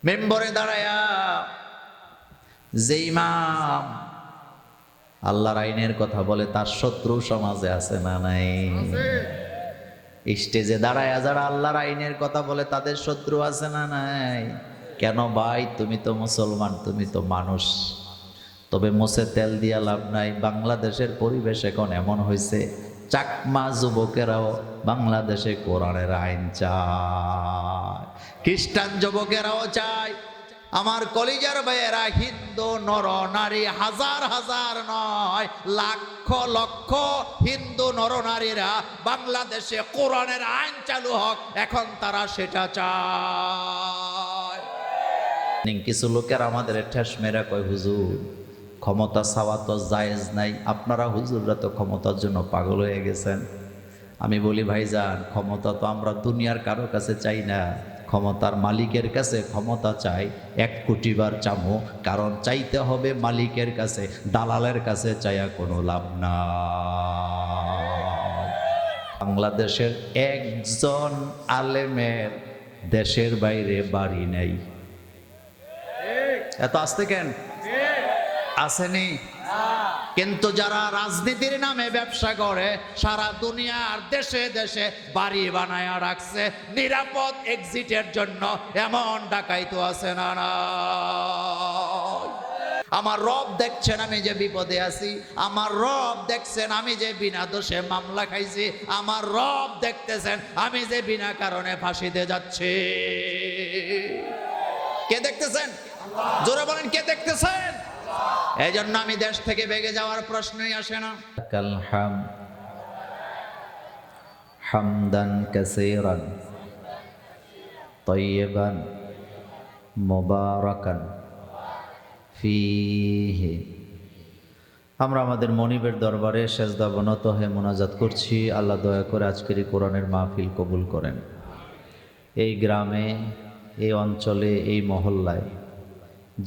মেম্বরে দাঁড়ায়া যে ইমাম আল্লাহর আইনের কথা বলে তার শত্রু সমাজে আছে না নাই? স্টেজে দাঁড়ায়া যারা আল্লাহর আইনের কথা বলে তাদের শত্রু আছে না নাই? কেন ভাই, তুমি তো মুসলমান, তুমি তো মানুষ। তবে মুছে তেল দিয়া লাভ নাই। বাংলাদেশের পরিবেশ এখন এমন হয়েছে, চাকমা যুবকেরাও বাংলাদেশে কোরআনের আইন চায়, খ্রিস্টান যুবকেরাও চায়। আমার কলিজার ভাইয়েরা, হিন্দু নর নারী হাজার হাজার নয়, লক্ষ লক্ষ হিন্দু নর নারীরা বাংলাদেশে কোরআনের আইন চালু হোক, এখন তারা সেটা চায়। কিছু লোকের আমাদের ঠেস মেরা কয়, হুজুর ক্ষমতা চাওয়া তো জায়েজ নাই, আপনারা হুজুররা তো ক্ষমতার জন্য পাগল হয়ে গেছেন। আমি বলি, ভাইজান, ক্ষমতা তো আমরা দুনিয়ার কারো কাছে চাই না, ক্ষমতার মালিকের কাছে ক্ষমতা চাই। 1 কোটি বার চামো, কারণ চাইতে হবে মালিকের কাছে, দালালের কাছে চাইয়া কোনো লাভ না। বাংলাদেশের একজন আলেমের দেশের বাইরে বাড়ি নেই। এত আসতে কেন? আসেনি। কিন্তু যারা রাজনীতির নামে ব্যবসা করে সারা দুনিয়ার দেশে দেশে বাড়ি বানায়া রাখছে নিরাপদ এক্সিটের জন্য, এমন ডাকাইতো আছে না না? আমার রব দেখছেন আমি যে বিপদে আছি, আমার রব দেখছেন আমি যে বিনা দোষে মামলা খাইছি, আমার রব দেখতেছেন আমি যে বিনা কারণে ফাঁসিতে যাচ্ছি। কে দেখতেছেন? জোরে বলেন, কে দেখতেছেন? এই জন্য আমি দেশ থেকে বেগে যাওয়ার প্রশ্নই আসে না। হামদান কাসীরান তাইয়িবান মুবারাকান ফীহি। আমরা আমাদের মনিবের দরবারে সেজদা বনত হয়ে মোনাজাত করছি, আল্লাহ দয়া করে আজকের এই কোরআনের মাহফিল কবুল করেন। এই গ্রামে, এই অঞ্চলে, এই মহল্লায়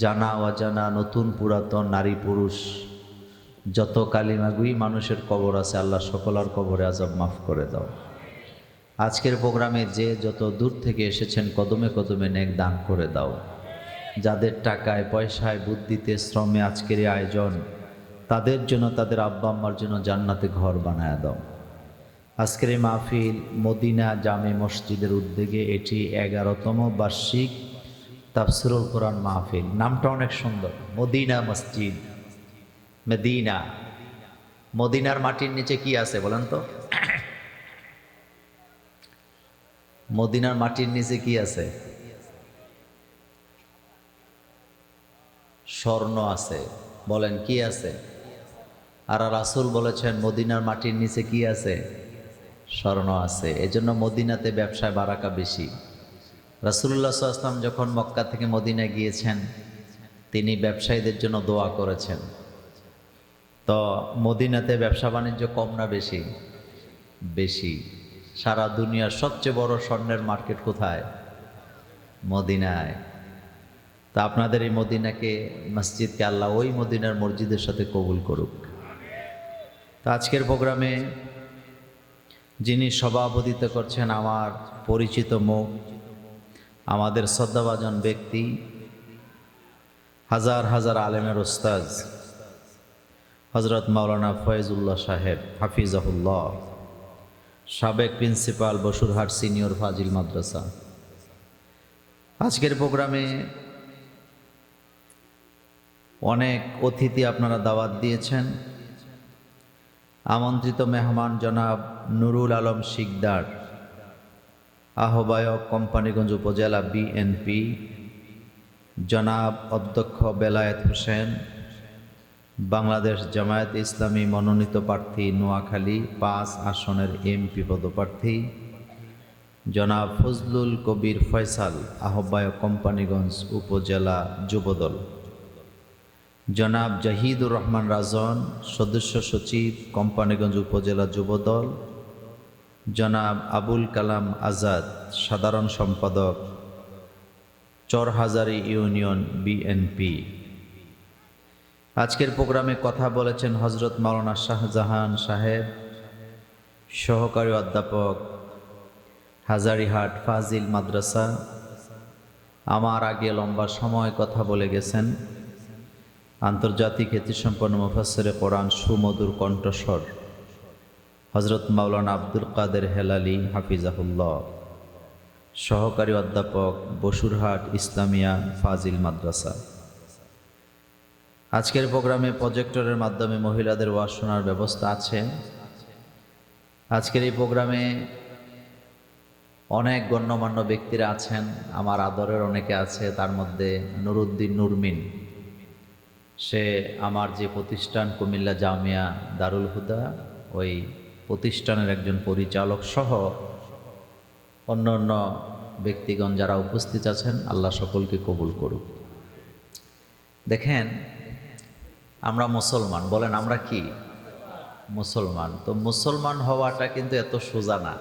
জানা অজানা, নতুন পুরাতন, নারী পুরুষ, যত কালিমাগুই মানুষের কবর আছে, আল্লাহ সকলের কবরে আযাব মাফ করে দাও। আজকের প্রোগ্রামে যে যত দূর থেকে এসেছেন, কদমে কদমে নেক দান করে দাও। যাদের টাকায় পয়সায় বুদ্ধিতে শ্রমে আজকের এই আয়োজন, তাদের জন্য, তাদের আব্বা আম্মার জন্য জান্নাতে ঘর বানায় দাও। আজকের এই মাহফিল মদিনা জামে মসজিদের উদ্যোগে, এটি 11তম বার্ষিক তাফসিরুল কোরআন মাহফিল। নামটা অনেক সুন্দর, মদিনা মসজিদ। মদিনা, মদিনার মাটির নিচে কি আছে বলেন তো? মদিনার মাটির নিচে কি আছে? স্বর্ণ আছে। বলেন, কি আছে? আর রাসূল বলেছেন মদিনার মাটির নিচে কি আছে? স্বর্ণ আছে। এজন্য মদিনাতে ব্যবসায় বারাকা বেশি। রাসূলুল্লাহ সাল্লাল্লাহু আলাইহি ওয়াসাল্লাম যখন মক্কা থেকে মদিনায় গিয়েছেন, তিনি ব্যবসায়ীদের জন্য দোয়া করেছেন। তো মদিনাতে ব্যবসা বাণিজ্য কম না বেশি? বেশি। সারা দুনিয়ার সবচেয়ে বড় স্বর্ণের মার্কেট কোথায়? মদিনায়। তা আপনাদের এই মদিনাকে, মসজিদকে আল্লাহ ওই মদিনার মসজিদের সাথে কবুল করুক। তো আজকের প্রোগ্রামে যিনি সভাপতিত্ব করছেন, আমার পরিচিত মুখ, আমাদের শ্রদ্ধাভাজন ব্যক্তি, হাজার হাজার আলেমের ওস্তাদ হযরত মাওলানা ফয়েজুল্লাহ সাহেব হাফিজাহুল্লাহ, সাবেক প্রিন্সিপাল বসুরহাট সিনিয়র ফাজিল মাদ্রাসা। আজকের প্রোগ্রামে অনেক অতিথি আপনারা দাওয়াত দিয়েছেন। আমন্ত্রিত মেহমান জনাব নুরুল আলম শিকদার, আহ্বায়ক কোম্পানীগঞ্জ উপজেলা বিএনপি, জনাব অধ্যক্ষ বেলায়েত হোসেন, বাংলাদেশ জামায়াতে ইসলামী মনোনীত প্রার্থী নোয়াখালী 5 আসনের এমপি পদপ্রার্থী, জনাব ফজলুল কবির ফয়সাল, আহ্বায়ক কোম্পানীগঞ্জ উপজেলা যুবদল, জনাব জাহিদুর রহমান রাজন, সদস্য সচিব কোম্পানীগঞ্জ উপজেলা যুবদল, জনাব আবুল কালাম আজাদ, সাধারণ সম্পাদক চরহাজারী ইউনিয়ন বিএনপি। আজকের প্রোগ্রামে কথা বলেছেন হযরত মাওলানা শাহজাহান সাহেব, সহকারী অধ্যাপক, হাজারীহাট ফাজিল মাদ্রাসা, আমার আগে লম্বা সময় কথা বলে গেছেন আন্তর্জাতিক খ্যাতিসম্পন্ন মুফাসসিরে কোরআন সুমধুর কণ্ঠস্বর হযরত মাওলানা আব্দুল কাদের হেলালি হাফিজাহুল্লাহ, সহকারী অধ্যাপক, বসুরহাট ইসলামিয়া ফাজিল মাদ্রাসা। আজকের প্রোগ্রামে প্রজেক্টরের মাধ্যমে মহিলাদের ওয়াজ শোনার ব্যবস্থা আছে। আজকের এই প্রোগ্রামে অনেক গণ্যমান্য ব্যক্তিরা আছেন, আমার আদরের অনেকে আছে। তার মধ্যে নুরুদ্দিন নুরমিন, সে আমার যে প্রতিষ্ঠান কুমিল্লা জামিয়া দারুল হুদা, ওই প্রতিষ্ঠানের একজন পরিচালক সহ অন্য অন্য ব্যক্তিগণ যারা উপস্থিত আছেন, আল্লাহ সকলকে কবুল করুক। দেখেন, আমরা মুসলমান, বলেন আমরা কি মুসলমান? তো মুসলমান হওয়াটা কিন্তু এত সোজা না।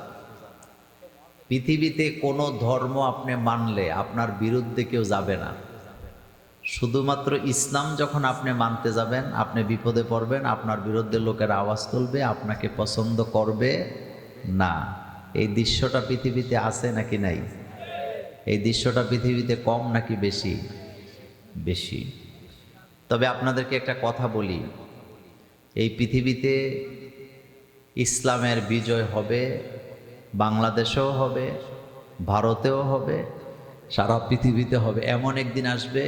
পৃথিবীতে কোনো ধর্ম আপনি মানলে আপনার বিরুদ্ধে কেউ যাবে না। শুধুমাত্র ইসলাম যখন আপনি মানতে যাবেন, আপনি বিপদে পড়বেন, আপনার বিরুদ্ধে লোকের আওয়াজ তুলবে, আপনাকে পছন্দ করবে না। এই দৃশ্যটা পৃথিবীতে আছে নাকি নাই? এই দৃশ্যটা পৃথিবীতে কম নাকি বেশি? বেশি। তবে আপনাদেরকে একটা কথা বলি, এই পৃথিবীতে ইসলামের বিজয় হবে, বাংলাদেশেও হবে, ভারতেও হবে, সারা পৃথিবীতে হবে। এমন একদিন আসবে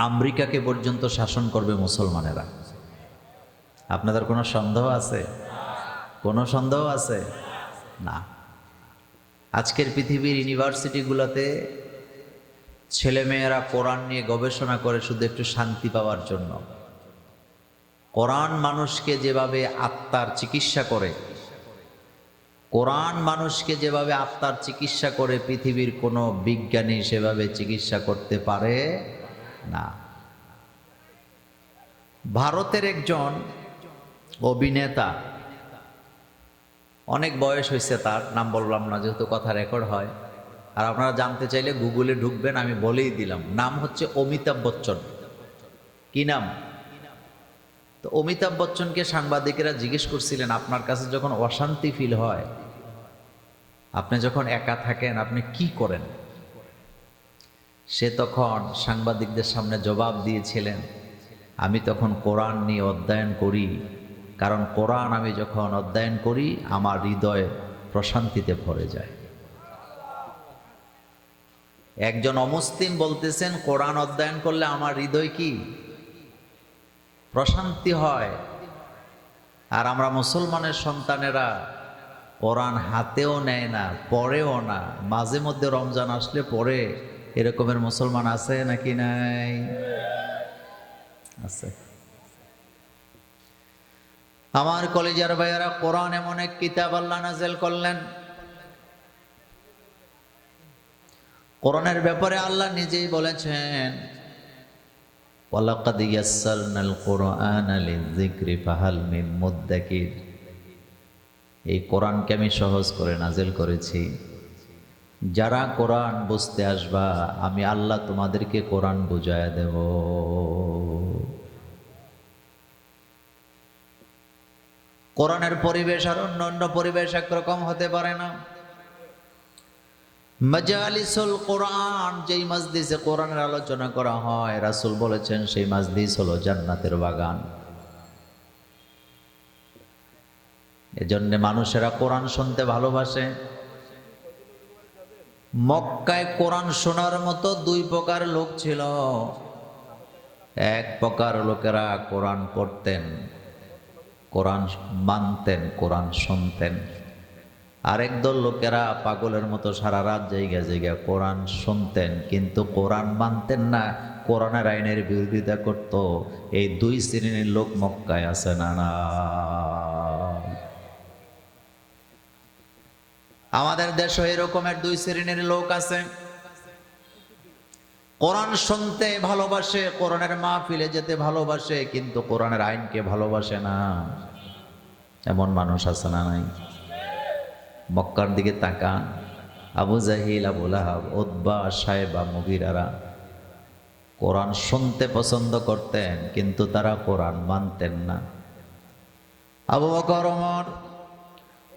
আমেরিকাকে পর্যন্ত শাসন করবে মুসলমানেরা। আপনাদের কোনো সন্দেহ আছে? কোনো সন্দেহ আছে? না। আজকের পৃথিবীর ইউনিভার্সিটিগুলোতে ছেলেমেয়েরা কোরআন নিয়ে গবেষণা করে শুধু একটু শান্তি পাওয়ার জন্য। কোরআন মানুষকে যেভাবে আত্মার চিকিৎসা করে, কোরআন মানুষকে যেভাবে আত্মার চিকিৎসা করে, পৃথিবীর কোনো বিজ্ঞানী সেভাবে চিকিৎসা করতে পারে না। ভারতের একজন অভিনেতা, অনেক বয়স হয়েছে, তার নাম বললাম না যেহেতু কথা রেকর্ড হয়, আর আপনারা জানতে চাইলে গুগলে ঢুকবেন, আমি বলেই দিলাম। নাম হচ্ছে অমিতাভ বচ্চন। কি নাম? তো অমিতাভ বচ্চনকে সাংবাদিকেরা জিজ্ঞেস করছিলেন, আপনার কাছে যখন অশান্তি ফিল হয়, আপনি যখন একা থাকেন, আপনি কি করেন? সে তখন সাংবাদিকদের সামনে জবাব দিয়েছিলেন, আমি তখন কোরআন নিয়ে অধ্যয়ন করি, কারণ কোরআন আমি যখন অধ্যয়ন করি আমার হৃদয় প্রশান্তিতে ভরে যায়। একজন অমুসলিম বলতেছেন, কোরআন অধ্যয়ন করলে আমার হৃদয় কি প্রশান্তি হয়। আর আমরা মুসলমানের সন্তানেরা কোরআন হাতেও নেয় না, পড়েও না, মাঝে মধ্যে রমজান আসলে পড়ে। এরকমের মুসলমান আছে নাকি নাই? আছে। আমার কলেজের ভাইয়ারা, কোরআন এমন এক কিতাব আল্লাহ নাযিল করলেন, কোরআনের ব্যাপারে আল্লাহ নিজেই বলেছেন, ওয়ালাকাদ ইয়াসসারনাল কুরআনা লিযিকরি ফাহাল মিন মুদ্দাকির। এই কোরআনকে আমি সহজ করে নাজিল করেছি, যারা কোরআন বুঝতে আসবা আমি আল্লাহ তোমাদেরকে কোরআন বুঝায়া দেব। কোরআনের পরিবেশ আর অন্য অন্য পরিবেশ একরকম হতে পারে না। মাজালিসুল কোরআন, যেই মাজলিসে কোরআনের আলোচনা করা হয়, রাসূল বলেছেন সেই মাজলিস হলো জান্নাতের বাগান। এজন্য মানুষেরা কোরআন শুনতে ভালোবাসে। মক্কায় কোরআন শোনার মতো দুই প্রকার লোক ছিল। এক প্রকার লোকেরা কোরআন পড়তেন, কোরআন মানতেন, কোরআন শুনতেন। আরেক দল লোকেরা পাগলের মতো সারা রাত জায়গা জায়গা কোরআন শুনতেন, কিন্তু কোরআন মানতেন না, কোরআনের আইনের বিরোধিতা করত। এই দুই শ্রেণীর লোক মক্কায় আছে না? না। আমাদের দেশে এরকমের দুই শ্রেণীর লোক আছে। কোরআন শুনতে ভালোবাসে, কোরআনের মাহফিলে যেতে ভালোবাসে, কিন্তু কোরআনের আইনকে ভালোবাসে না। এমন মানুষ আছে না নাই? মক্কার দিকে তাকান, আবু জাহিল, আবু লাহাব, উতবা, সাইবা, মুগিরারা কোরআন শুনতে পছন্দ করতেন, কিন্তু তারা কোরআন মানতেন না। আবু বকর, ওমর,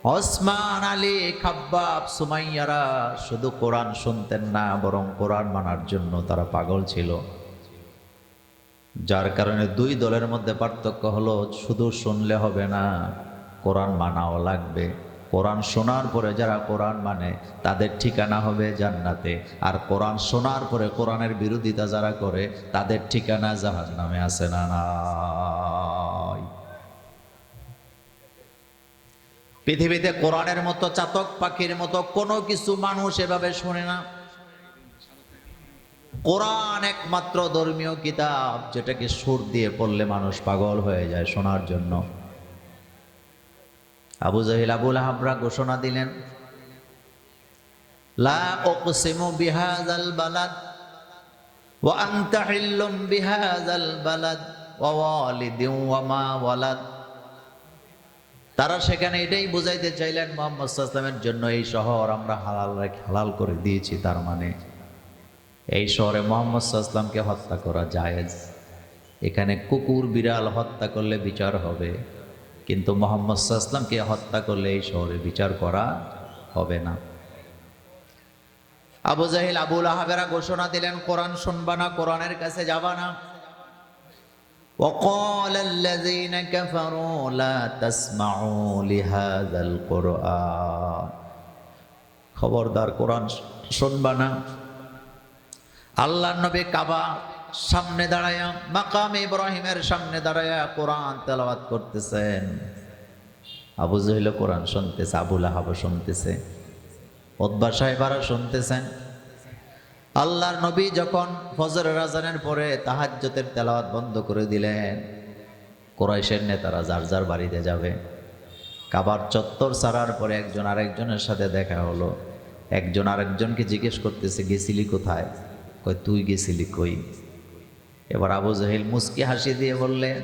ওসমান, আলী, খাব্বাব, সুমাইয়ারা শুধু কোরআন শুনতেন না, বরং কোরআন মানার জন্য তারা পাগল ছিল। যার কারণে দুই দলের মধ্যে পার্থক্য হলো, শুধু শুনলে হবে না, কোরআন মানাও লাগবে। কোরআন শোনার পরে যারা কোরআন মানে তাদের ঠিকানা হবে জান্নাতে, আর কোরআন শোনার পরে কোরআনের বিরোধিতা যারা করে তাদের ঠিকানা জাহান্নামে। আছে না নাই? পৃথিবীতে কোরআনের মতো চাতক পাখির মতো কোনো কিছু মানুষ এভাবে শোনে না। কোরআন একমাত্র ধর্মীয় কিতাব যেটাকে সুর দিয়ে পড়লে মানুষ পাগল হয়ে যায় শোনার জন্য। আবু জাহিল, আবু লাহাবরা ঘোষণা দিলেন, লা উকসিমু বিহাযাল বালাদ ওয়া আনতা হিল্লুম বিহাযাল বালাদ ওয়া ওয়ালিদিন ওয়া মা ওয়ালাদ। তারা সেখানে এটাই বুঝাইতে চাইলেন মুহাম্মদ সাল্লাল্লাহু আলাইহি ওয়াসাল্লামের জন্য এই শহর আমরা হালাল করে দিয়েছি। তার মানে এই শহরে মুহাম্মদ সাল্লাল্লাহু আলাইহি ওয়াসাল্লামকে হত্যা করা জায়েজ। এখানে কুকুর বিড়াল হত্যা করলে বিচার হবে, কিন্তু মুহাম্মদ সাল্লাল্লাহু আলাইহি ওয়াসাল্লামকে হত্যা করলে এই শহরে বিচার করা হবে না। আবু জাহিল, আবু লাহাবেরা ঘোষণা দিলেন, কোরআন শুনবা না, কোরআনের কাছে যাবা না। وقال الذين كفروا لا تسمعوا لهذا القرآن, খবরদার কোরআন শুনবা না। আল্লাহর নবী কাবা সামনে দাঁড়ায়া, মাকামে ইব্রাহিমের সামনে দাঁড়ায়া কোরআন তেলাওয়াত করতেছেন। আবু জাহিল কোরআন শুনতেছে, আবু লাহাব শুনতেছে, উতবা সাহেবারা শুনতেছেন। আল্লাহর নবী যখন ফজরের আজানের পরে তাহাজ্জুদের তেলাওয়াত বন্ধ করে দিলেন, কুরাইশের নেতারা যার যার বাড়িতে যাবে। কাবার চত্বর ছাড়ার পরে একজন আরেকজনের সাথে দেখা হলো। একজন আরেকজনকে জিজ্ঞেস করতেছে, গেছিলি কোথায়? কই তুই গেছিলি কই? এবার আবু জাহিল মুস্কি হাসি দিয়ে বললেন,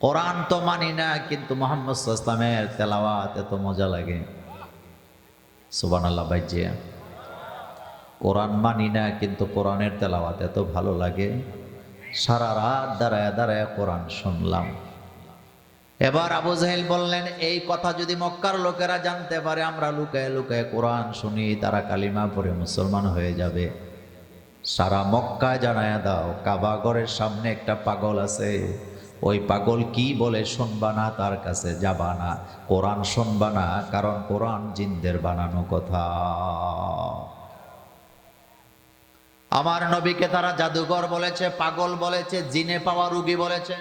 কোরআন তো মানি না, কিন্তু মুহাম্মদ সাল্লাল্লাহু আলাইহি ওয়াসাল্লামের তেলাওয়াত এত মজা লাগে। সুবহানাল্লাহ বাইজিয়া। কোরআন মানি না, কিন্তু কোরআনের তেলাওয়াত এত ভালো লাগে, সারা রাত দাঁড়ায় দাঁড়ায় কোরআন শুনলাম। এবার আবু জাহেল বললেন, এই কথা যদি মক্কার লোকেরা জানতে পারে আমরা লুকায় লুকায় কোরআন শুনি, তারা কালিমা পড়ে মুসলমান হয়ে যাবে। সারা মক্কায় জানায়া দাও, কাবা ঘরের সামনে একটা পাগল আছে, ওই পাগল কি বলে শুনবা না, তার কাছে যাবা না, কোরআন শুনবা না, কারণ কোরআন জিনদের বানানো কথা। আমার নবীকে তারা জাদুঘর বলেছে, পাগল বলেছে, জিনে পাওয়া রুগী বলেছে।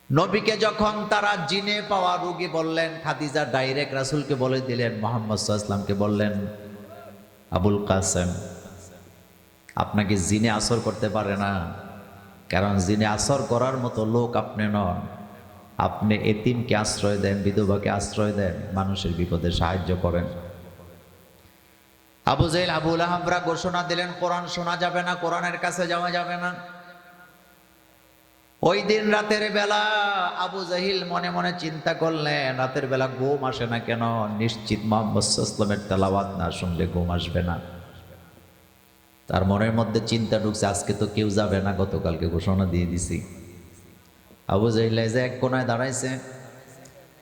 নবীকে যখন তারা জিনে পাওয়া রুগী বললেন, খাদিজা ডাইরেক্ট রাসূলকে বলে দিলেন, মুহাম্মদ সাল্লাল্লাহু আলাইহি ওয়াসাল্লামকে বললেন, আবুল কাসেম আপনাকে জিনে আসর করতে পারে না, কারণ জিনে আসর করার মতো লোক আপনি নন। আপনি এতিমকে আশ্রয় দেন, বিধবাকে আশ্রয় দেন, মানুষের বিপদে সাহায্য করেন। আবু জাহেল, আবু লাহাবরা ঘোষণা দিলেন, কোরআন শোনা যাবে না, কোরআনের কাছে যাওয়া যাবে না। ওই দিন রাতের বেলা আবু জাহিল মনে মনে চিন্তা করলেন, রাতের বেলা ঘুম আসে না কেন? নিশ্চিত মুহাম্মদ সাল্লাল্লাহু আলাইহি ওয়াসাল্লামের তেলাওয়াত না শুনলে ঘুম আসবে না। তার মনের মধ্যে চিন্তা ঢুকছে, আজকে তো কেউ যাবে না, গতকালকে ঘোষণা দিয়ে দিছি। আবু জাহিল যে এক কোনায় দাঁড়াইছে,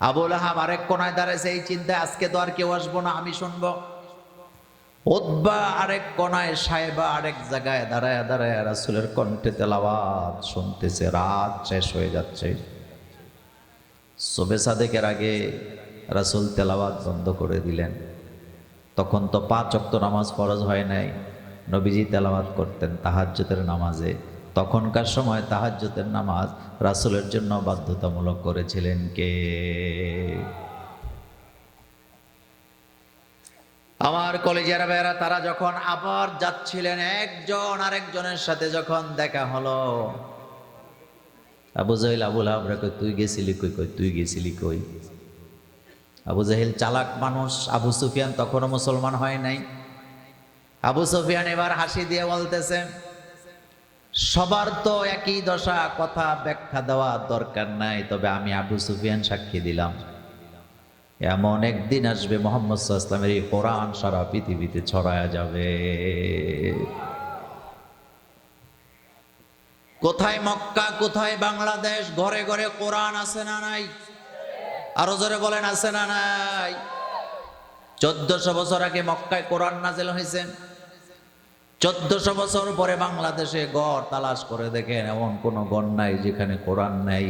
আবু লাহাব আরেক কোনায় দাঁড়াইছে, এই চিন্তায় আজকে তো আর কেউ আসবো না, আমি শুনবো। উতবা আরেক কোনায়, সাহেবা আরেক জায়গায় দাঁড়ায় দাঁড়ায় রাসূলের কণ্ঠে তেলাওয়াত শুনতেছে। রাত শেষ হয়ে যাচ্ছে, সুবহে সাদেকের আগে রাসূল তেলাওয়াত বন্ধ করে দিলেন। তখন তো 5 ওয়াক্ত নামাজ ফরজ হয় নাই, নবীজি তেলাওয়াত করতেন তাহাজ্জুদের নামাজে। তখনকার সময় তাহাজ্জুদের নামাজ রাসূলের জন্য বাধ্যতামূলক করেছিলেন কে? আমার কলেজের ভাইয়েরা, তারা যখন আবার যাচ্ছিলেন, একজন আরেকজনের সাথে যখন দেখা হলো, আবু জাহেল আবু লাহাবরা কই তুই গেছিলি কই? কই তুই গেছিলি কই? আবু জাহেল চালাক মানুষ। আবু সুফিয়ান তখনও মুসলমান হয় নাই। আবু সুফিয়ান এবার হাসি দিয়ে বলতেছে, সবার তো একই দশা, কথা ব্যাখ্যা দেওয়া দরকার নাই, তবে আমি আবু সুফিয়ান সাক্ষী দিলাম, এমন একদিন আসবে মুহাম্মদ সাল্লাল্লাহু আলাইহি ওয়াসাল্লামের এই কোরআন সারা পৃথিবীতে ছড়ায়া যাবে। কোথায় মক্কা, কোথায় বাংলাদেশ, ঘরে ঘরে কোরআন আছে না নাই? আরো জোরে বলেন আছে না নাই? 1400 বছর আগে মক্কায় কোরআন নাযিল হয়েছে। 1400 বছর পরে বাংলাদেশে গড় তালাশ করে দেখেন এমন কোন গড় নাই যেখানে কোরআন নাই।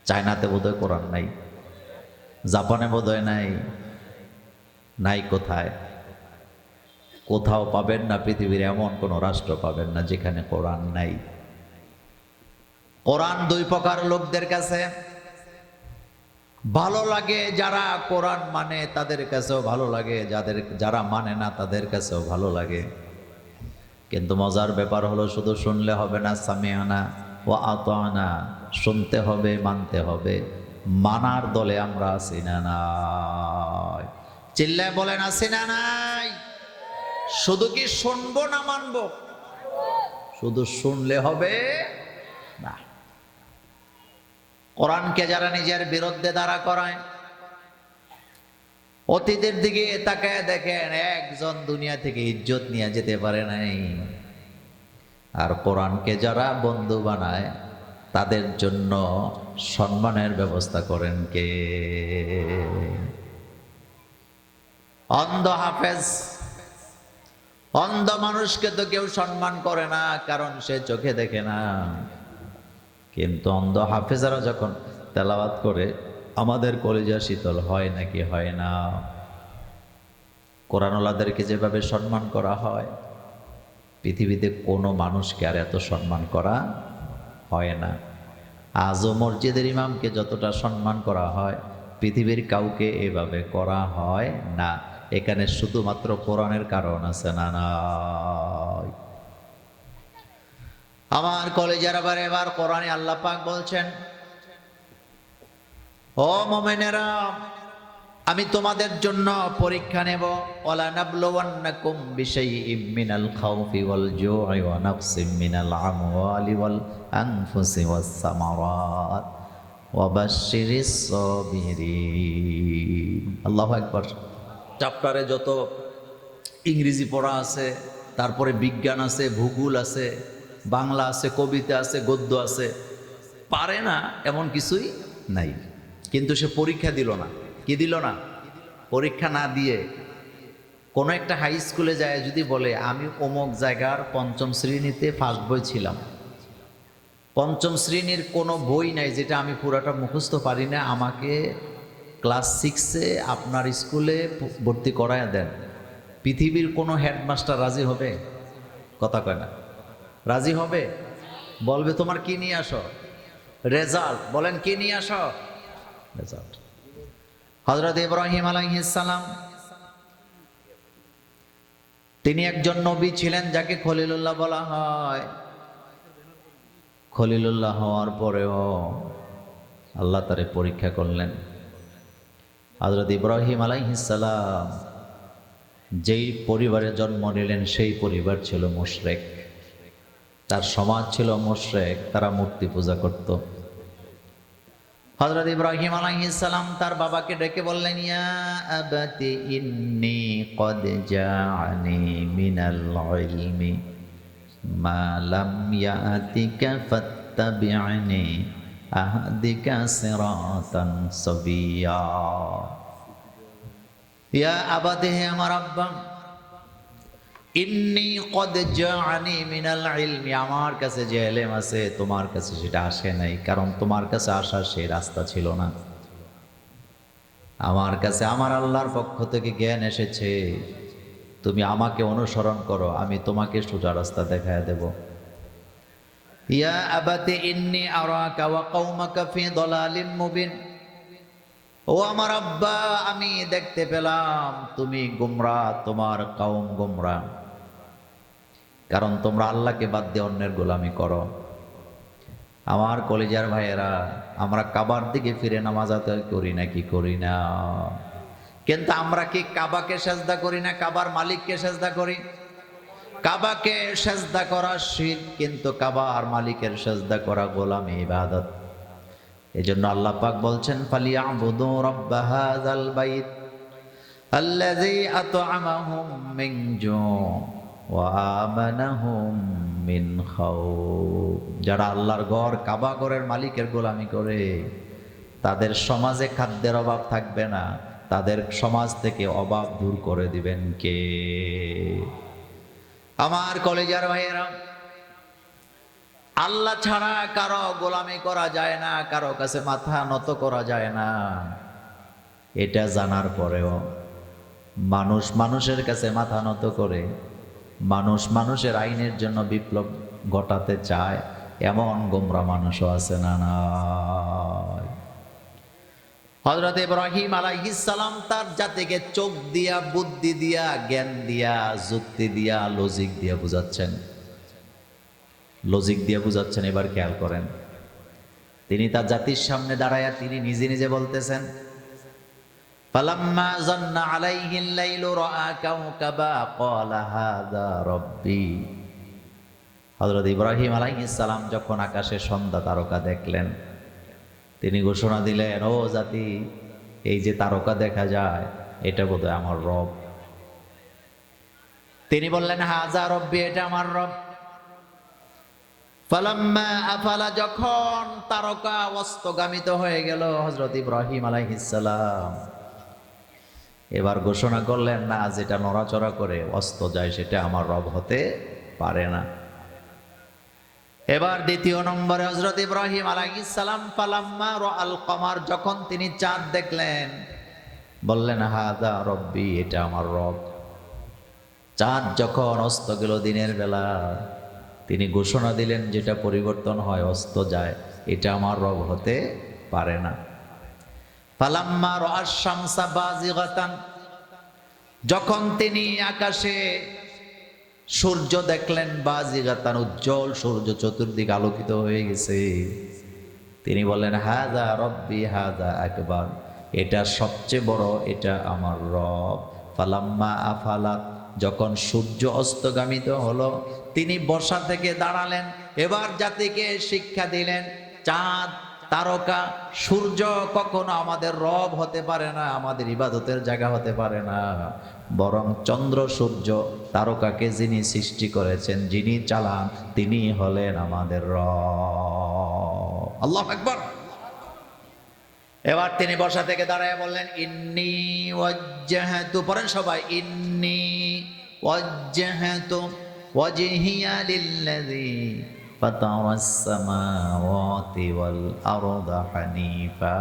চায়নাতে বোধহয় কোরআন নাই, জাপানে বোধহয় নাই, নাই কোথায়? কোথাও পাবেন না, পৃথিবীর এমন কোন রাষ্ট্র পাবেন না যেখানে কোরআন নাই। কোরআন দুই প্রকার লোকদের কাছে ভালো লাগে, যারা কোরআন মানে তাদের কাছেও ভালো লাগে, যারা মানে না তাদের কাছেও ভালো লাগে। কিন্তু মজার ব্যাপার হলো শুধু শুনলে হবে না, সামিআনা ওয়া আতানা, শুনতে হবে, মানতে হবে। মানার দলে আমরা আছি না নাই? চিল্লায় বলেন আছি না নাই? শুধু কি শুনবো না মানবো? শুধু শুনলে হবে না। কোরআনকে যারা নিজের বিরুদ্ধে দাঁড়া করায়, অতীতের দিকে তাকায় দেখেন একজন দুনিয়া থেকে ইজ্জত নিয়ে যেতে পারে নাই। আর কোরআনকে যারা বন্ধু বানায় তাদের জন্য সম্মানের ব্যবস্থা করেন কে? অন্ধ হাফেজ, অন্ধ মানুষকে তো কেউ সম্মান করে না, কারণ সে চোখে দেখে না। কিন্তু অন্ধ হাফেজারা যখন তেলাওয়াত করে আমাদের কলিজা শীতল হয় নাকি হয় না? কোরআনওয়ালাদেরকে যেভাবে সম্মান করা হয়, পৃথিবীতে কোনো মানুষকে আর এত সম্মান করা হয় না। আজও মসজিদের ইমামকে যতটা সম্মান করা হয় পৃথিবীর কাউকে এভাবে করা হয় না। এখানে শুধুমাত্র কোরআনের কারণ আছে না নাই? আমার কলেজের এবার কোরআনে আল্লাহ পাক বলছেন, ও মুমিনেরা, আমি তোমাদের জন্য পরীক্ষা নেব। ওয়ালা নাবলুওয়ান্নাকুম বিশাইইম মিনাল খাউফি ওয়াল জু'i ওয়া নাকসিম মিনাল আমওয়ালি ওয়াল আনফুসি ওয়াস সামারাত ওয়া বাশশিরিস সাবিরিন। আল্লাহু আকবার। চ্যাপ্টারে যত ইংরেজি পড়া আছে, তারপরে বিজ্ঞান আছে, ভূগোল আছে, বাংলা আছে, কবিতা আছে, গদ্য আছে, পারে না এমন কিছুই নাই। কিন্তু সে পরীক্ষা দিল না। কি দিল না? পরীক্ষা না দিয়ে কোনো একটা হাই স্কুলে যায় যদি বলে আমি অমুক জায়গার পঞ্চম শ্রেণীতে ফার্স্ট বই ছিলাম, পঞ্চম শ্রেণীর কোনো বই নাই যেটা আমি পুরাটা মুখস্থ পারি না, আমাকে ক্লাস 6-এ আপনার স্কুলে ভর্তি করায় দেন, পৃথিবীর কোনো হেডমাস্টার রাজি হবে? কথা কয় না। রাজি হবে? বলবে তোমার কি নিয়ে আসো? রেজাল্ট। বলেন কি নিয়ে আসো? রেজাল্ট। হযরত ইব্রাহিম আলাইহিস সালাম, তিনি একজন নবী ছিলেন যাকে খলিলুল্লাহ বলা হয়। খলিলুল্লাহ হওয়ার পরেও আল্লাহ তারে পরীক্ষা করলেন। হযরত ইব্রাহিম আলাইহিস সালাম যেই পরিবারে জন্ম নিলেন সেই পরিবার ছিল মুশরিক, তার সমাজ ছিল মুশরিক, তারা মূর্তি পূজা করত। হযরত ইব্রাহিম আলাইহিস সালাম তার বাবাকে ডেকে বললেন, ইয়া আবাতি ইন্নী ক্বাদ জাআনি মিনাল ইলমি মা লাম ইয়াতিকা ফাত্তাবি'নি আহদিকা সিরাতান সাবিয়্যা। ইয়া আবাতি, হে আমার আব্বা, ইন্নী ক্বাদ জাআনি মিনাল ইলমি, আমার কাছে যে ইলম আছে তোমার কাছে সেটা আসে নাই, কারণ তোমার কাছে আসার সেই রাস্তা ছিল না। আমার কাছে আমার আল্লাহর পক্ষ থেকে জ্ঞান এসেছে, তুমি আমাকে অনুসরণ করো, আমি তোমাকে সোজা রাস্তা দেখায় দেব। ইয়া আবাতি ইন্নী আরাকা ওয়া কওমাকা ফি দালালিন মুবিন, ও আমার আব্বা, আমি দেখতে পেলাম তুমি গোমরাহ, তোমার কওম গোমরাহ, কারণ তোমরা আল্লাহকে বাদ দিয়ে অন্যের গোলামি করো। আমার কলিজার ভাইয়েরা, আমরা কাবার দিকে ফিরে নামাজ আদায় করি নাকি করি না? কিন্তু আমরা কি কাবাকে সেজদা করি না, কাবার মালিককে সেজদা করি? কাবাকে সেজদা করা শিরক, কিন্তু কাবার মালিকের সেজদা করা গোলামি, ইবাদত। এজন্য আল্লাহ পাক বলছেন, ফালিয়াবুদু রাব্ব হাযাল বাইত আল্লাযী আত'আমাহুম মিন জু' ওয়া আমানাহুম মিন খাউফ। যারা আল্লাহর ঘর কাবা ঘরের মালিকের গোলামি করে তাদের সমাজে খাদ্যের অভাব থাকবে না, তাদের সমাজ থেকে অভাব দূর করে দিবেন কে? আমার কলেজার ভাইয়েরা, আল্লাহ ছাড়া কারো গোলামি করা যায় না, কারো কাছে মাথা নত করা যায় না। এটা জানার পরেও মানুষ মানুষের কাছে মাথা নত করে, মানুষ মানুষের আইনের জন্য বিপ্লব ঘটাতে চায়, এমন গোমরা মানুষও আছে না নাই? হযরত ইব্রাহিম আলাইহিস সালাম তার জাতিকে চোখ দিয়া, বুদ্ধি দিয়া, জ্ঞান দিয়া, যুক্তি দিয়া, লজিক দিয়া বুঝাচ্ছেন। লজিক দিয়ে বুঝাচ্ছেন। এবার খেয়াল করেন, তিনি তার জাতির সামনে দাঁড়ায়া তিনি নিজে নিজে বলতেছেন, ফালাম্মা যান্না আলাইহিল লাইলু রাআ কাওকাবা ক্বালা হাযা রাব্বি। হযরত ইব্রাহিম আলাইহিস সালাম যখন আকাশে সন্ধ্যা তারকা দেখলেন, তিনি ঘোষণা দিলেন, ও জাতি, এই যে তারকা দেখা যায় এটা বোধহয় আমার রব। তিনি বললেন, হাযা রাব্বি, এটা আমার রব। ফালাম্মা আফালা, যখন তারকা অস্তগামিত হয়ে গেল, হযরত ইব্রাহিম আলাইহিস সালাম এবার ঘোষণা করলেন, না, যেটা নড়াচড়া করে অস্ত যায় সেটা আমার রব হতে পারে না। এবার দ্বিতীয় নম্বরে হযরত ইব্রাহিম আলাইহিস সালাম ফালাম্মা রাআল কমার, যখন তিনি চাঁদ দেখলেন, বললেন, হাযা রব্বি, এটা আমার রব। চাঁদ যখন অস্ত গেল দিনের বেলা, তিনি ঘোষণা দিলেন, যেটা পরিবর্তন হয়, অস্ত যায়, এটা আমার রব হতে পারে না। ফালাম্মা রাআশ শামসা বাযিগাতান, যখন তিনি আকাশে সূর্য দেখলেন, বাযিগাতান, উজ্জ্বল সূর্য চতুর্দিক আলোকিত হয়ে গেছে, তিনি বললেন, হাযা রব্বি হাযা আকবার, এটা সবচেয়ে বড়, এটা আমার রব। ফালাম্মা আফালাত, যখন সূর্য অস্তগামিত হলো, তিনি বসা থেকে দাঁড়ালেন, এবার জাতিকে শিক্ষা দিলেন, চাঁদ, তারকা, সূর্য কখনো আমাদের রব হতে পারে না, আমাদের ইবাদতের জায়গা হতে পারে না, বরং চন্দ্র, সূর্য, তারকাকে যিনি সৃষ্টি করেছেন, যিনি চালান, তিনি হলেন আমাদের রব। আল্লাহু আকবার। এবার তিনি বসা থেকে দাঁড়ায় বললেন, ইন্নী ওয়াজ্জাহাতু, পড়েন সবাই, ইন্নী ওয়াজ্জাহাতু ওয়াজহিয়া লিল্লাযী ফাতারাস সামাওয়াতি ওয়াল আরদা হানিফা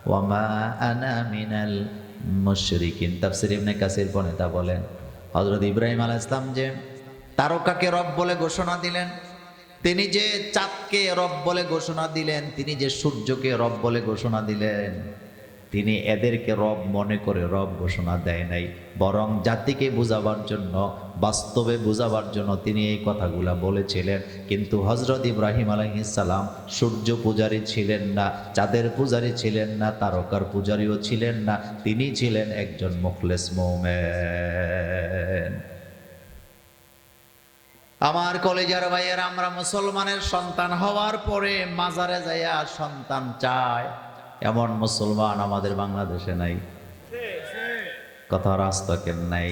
ওয়া মা আনা মিনাল মুশরিকিন। তাফসীর ইবনে কাসির পণ্ডিতা বলেন, হযরত ইব্রাহিম আলাইহিস সালাম যে তারকাকে রব বলে ঘোষণা দিলেন, তিনি যে চাঁদকে রব বলে ঘোষণা দিলেন, তিনি যে সূর্যকে রব বলে ঘোষণা দিলেন, তিনি এদেরকে রব মনে করে রব ঘোষণা দেয় নাই, বরং জাতিকে বুঝাবার জন্য, বাস্তবে বুঝাবার জন্য তিনি এই কথাগুলা বলেছিলেন। কিন্তু হযরত ইব্রাহিম আলাইহিস সালাম সূর্য পূজারী ছিলেন না, চাঁদের পূজারী ছিলেন না, তারকার পূজারীও ছিলেন না, তিনি ছিলেন একজন মুখলেস মুমিন। আমার কলেজার ভাইয়ের, আমরা মুসলমানের সন্তান হওয়ার পরে মাজারে যাইয়া সন্তান চায়, এমন মুসলমান আমাদের বাংলাদেশে নাই। কথা রাস্তা কেন নাই?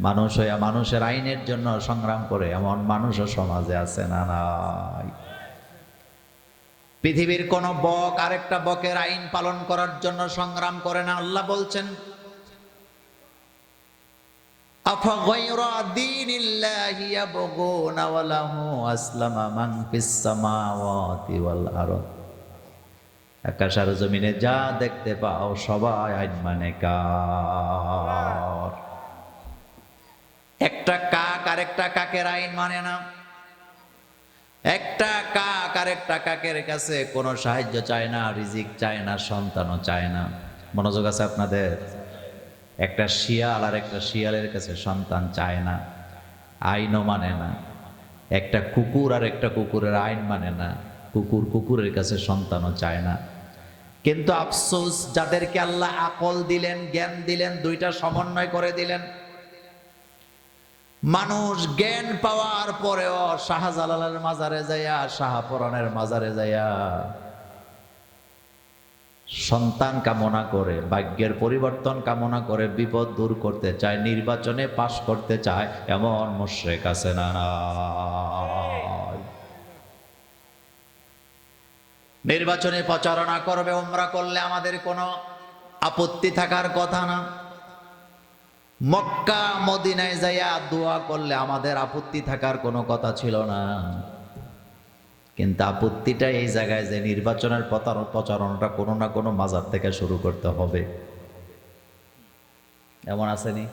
মানুষ হইয়া মানুষের আইনের জন্য সংগ্রাম করে এমন মানুষও সমাজে আছে না নাই? পৃথিবীর কোন বক আরেকটা বকের আইন পালন করার জন্য সংগ্রাম করে না। আল্লাহ বলছেন, আফাগায়রা দীনিল্লাহি ইয়াবগুনা ওয়া লাহু আসলামা মান ফিস সামাওয়াতি ওয়াল আরদ। আকাশ আর জমিনে যা দেখতে পাও সবাই আইন মানে কার? একটা কাক আরেকটা কাকের আইন মানে না। একটা কাক আরেকটা কাকের কাছে কোনো সাহায্য চায় না, রিজিক চায় না, সন্তানও চায় না। মনোযোগ আছে আপনাদের? একটা শিয়াল আর একটা শিয়ালের কাছে সন্তান চায় না, আইনও মানে না। একটা কুকুর আর একটা কুকুরের আইন মানে না, কুকুর কুকুরের কাছে সন্তানও চায় না। কিন্তু আফসোস, যাদেরকে আল্লাহ আকল দিলেন, জ্ঞান দিলেন, দুইটা সমন্বয় করে দিলেন, মানুষ জ্ঞান পাওয়ার পরেও শাহজালালের মাজারে যাইয়া, শাহপরানের মাজারে যাইয়া সন্তান কামনা করে, ভাগ্যের পরিবর্তন কামনা করে, বিপদ দূর করতে চায়, নির্বাচনে পাশ করতে চায়, এমন মুশরিক আছে না নাই? নির্বাচনে প্রচারণা করবে, উমরা করলে আমাদের কোনো আপত্তি থাকার কথা না। মক্কা মদিনায় যাইয়া দোয়া করলে আমাদের আপত্তি থাকার কোনো কথা ছিল না। কিন্তু আপত্তিটা এই জায়গায় যে নির্বাচনের প্রচারণাটা কোনো না কোনো মাজার থেকে শুরু করতে হবে, এমন আসেনি?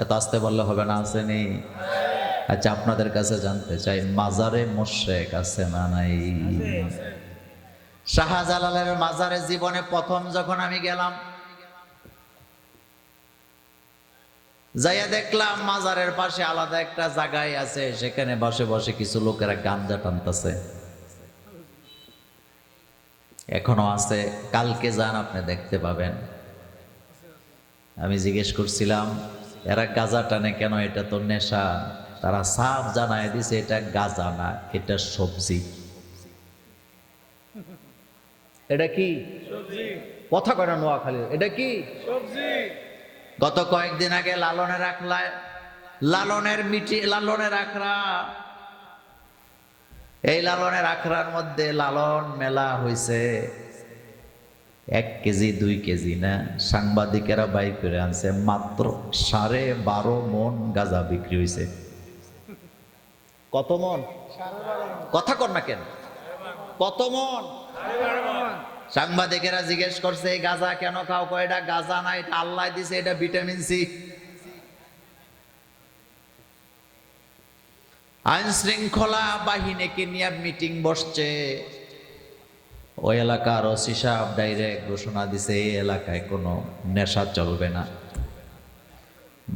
এত আসতে বললে হবে না, আসেনি? আচ্ছা, আপনাদের কাছে জানতে চাই, মাজারে মুশরিক আছে না নাই? শাহজালালের মাজারে জীবনে প্রথম যখন আমি গেলাম, যাইয়া দেখলাম মাজারের পাশে আলাদা একটা জায়গায় আছে, সেখানে বসে বসে কিছু লোকেরা গাঞ্জা টানতেছে। এখনো আছে, কালকে যান আপনি দেখতে পাবেন। আমি জিজ্ঞেস করছিলাম এরা গাঁজা টানে কেন, এটা তো নেশা। তারা সাফ জানায় দিছে এটা গাঁজা না, এটা সবজি। এটা কি কথা কয় না নোয়াখালী, এটা কি সবজি। গত কয়েকদিন আগে লালনের আখড়ায়, লালনের আখড়া, এই লালনের আখড়ার মধ্যে লালন মেলা হয়েছে। 1 কেজি 2 কেজি না, সাংবাদিকেরা বাই করে আনছে, মাত্র 12.5 মন গাঁজা বিক্রি হয়েছে। কত মন? কথা কর না কেন, কত মন? সাংবাদিকেরা জিজ্ঞেস করছে এই গাঁজা কেন খাও? কয় এটা গাঁজা না, এটা আল্লাহ দিছে, এটা ভিটামিন সি। আইন শৃঙ্খলা বাহিনীকে নিয়ে মিটিং বসছে, ওই এলাকার ওসি সাহেব ডাইরেক্ট ঘোষণা দিছে এই এলাকায় কোনো নেশা চলবে না।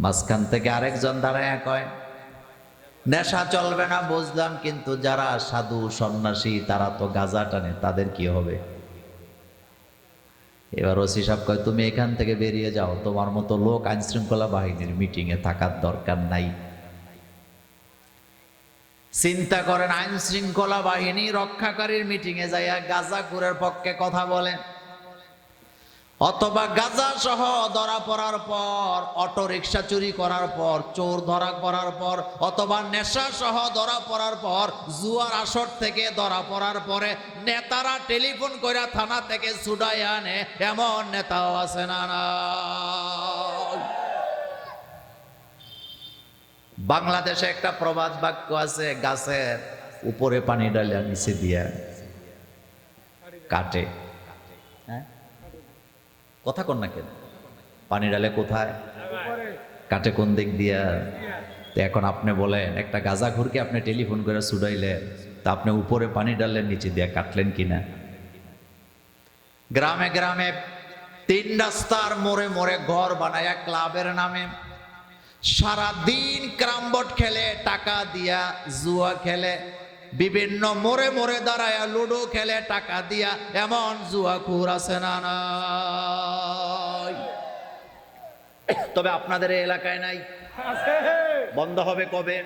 মাঝখান থেকে আরেকজন দাঁড়ায় কয় নেশা চলবে না বুঝলাম, কিন্তু যারা সাধু সন্ন্যাসী তারা তো গাঁজা টানে, তাদের কি হবে? এবার ওসি সাহেব কয় তুমি এখান থেকে বেরিয়ে যাও, তোমার মতো লোক আইন শৃঙ্খলা বাহিনীর মিটিং এ থাকার দরকার নাই। চিন্তা করেন, আইন শৃঙ্খলা বাহিনী রক্ষাকারীর মিটিং এ যাইয়া গাঁজাখোরের পক্ষে কথা বলেন, অথবা গাঁজা সহ ধরা পড়ার পর, অটো রিক্সা চুরি করার পর, চোর ধরা পড়ার পর, অথবা নেশা সহ ধরা পড়ার পর, জুয়ার আসর থেকে ধরা পড়ার পরে নেতারা টেলিফোন করে থানা থেকে ছুটাই আনে, এমন নেতাও আছে না? বাংলাদেশে একটা প্রবাদ বাক্য আছে, গাছের উপরে পানি ডালে নিচে দিয়া কাটে। হ্যাঁ, কথা কন না কেন? পানি ডালে কোথায়, কাটে কোন দিক দিয়া? তো এখন আপনি বলেন, একটা গাঁজাখোরকে আপনি টেলিফোন করে ছুটাইলেন, তা আপনি উপরে পানি ডাললেন, নিচে দিয়া কাটলেন কিনা? গ্রামে গ্রামে 3 রাস্তার মোড়ে মোড়ে ঘর বানায়া ক্লাবের নামে সারাদিন ক্রামবোর্ড খেলে, টাকা দিয়া জুয়া খেলে, বিভিন্ন মোড়ে মোড়ে দাঁড়ায় লুডো খেলে টাকা দিয়া, এমন জুয়াখোর আছে না নাই? তবে আপনাদের এই এলাকায় নাই। বন্ধ হবে কবে?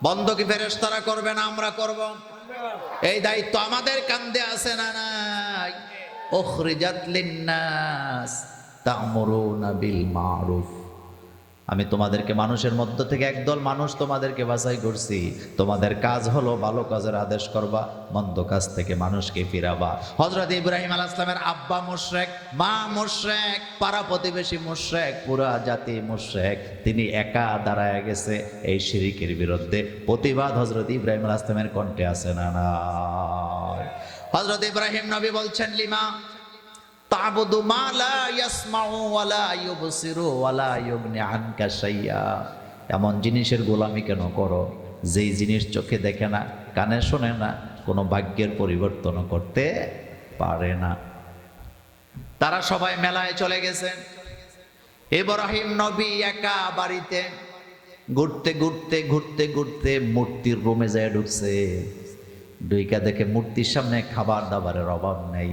বন্ধ কি ফেরেশতারা করবে না আমরা করব? এই দায়িত্ব আমাদের কাঁধে আছে না নাই? উখরিজাত লিন্নাস তা'মুরুনা বিল মারুফ। আমি তোমাদেরকে মানুষের মধ্য থেকে একদল মানুষ তোমাদেরকে বাছাই করছি, তোমাদের কাজ হলো ভালো কাজের আদেশ করবা, মন্দ কাজ থেকে মানুষকে ফিরাবা। হযরত ইব্রাহিম আলাইহিস সালামের আব্বা মুশরিক, মা মুশরিক, পাড়া প্রতিবেশী মুশরিক, পুরা জাতি মুশরিক, তিনি একা দাঁড়ায় গেছে এই শিরকের বিরুদ্ধে। প্রতিবাদ হযরত ইব্রাহিম আলাইহিস সালামের কণ্ঠে আছে না নাই? হযরত ইব্রাহিম নবী বলছেন, লিমা তা'বুদু মা লা ইয়াসমাউ ওয়া লা ইউবসিরু ওয়া লা ইউগনি আনকা শাইয়া। এমন জিনিসের গোলামি কেন করো যেই জিনিস চোখে দেখে না, কানে শোনে না, কোনো ভাগ্যের পরিবর্তন করতে পারে না। তারা সবাই মেলায় চলে গেছেন। ইব্রাহিম নবী একা বাড়িতে ঘুরতে ঘুরতে ঘুরতে ঘুরতে মূর্তির রুমে যায় ঢুকছে। ঢুইকা দেখে মূর্তির সামনে খাবার দাবারের অভাব নেই।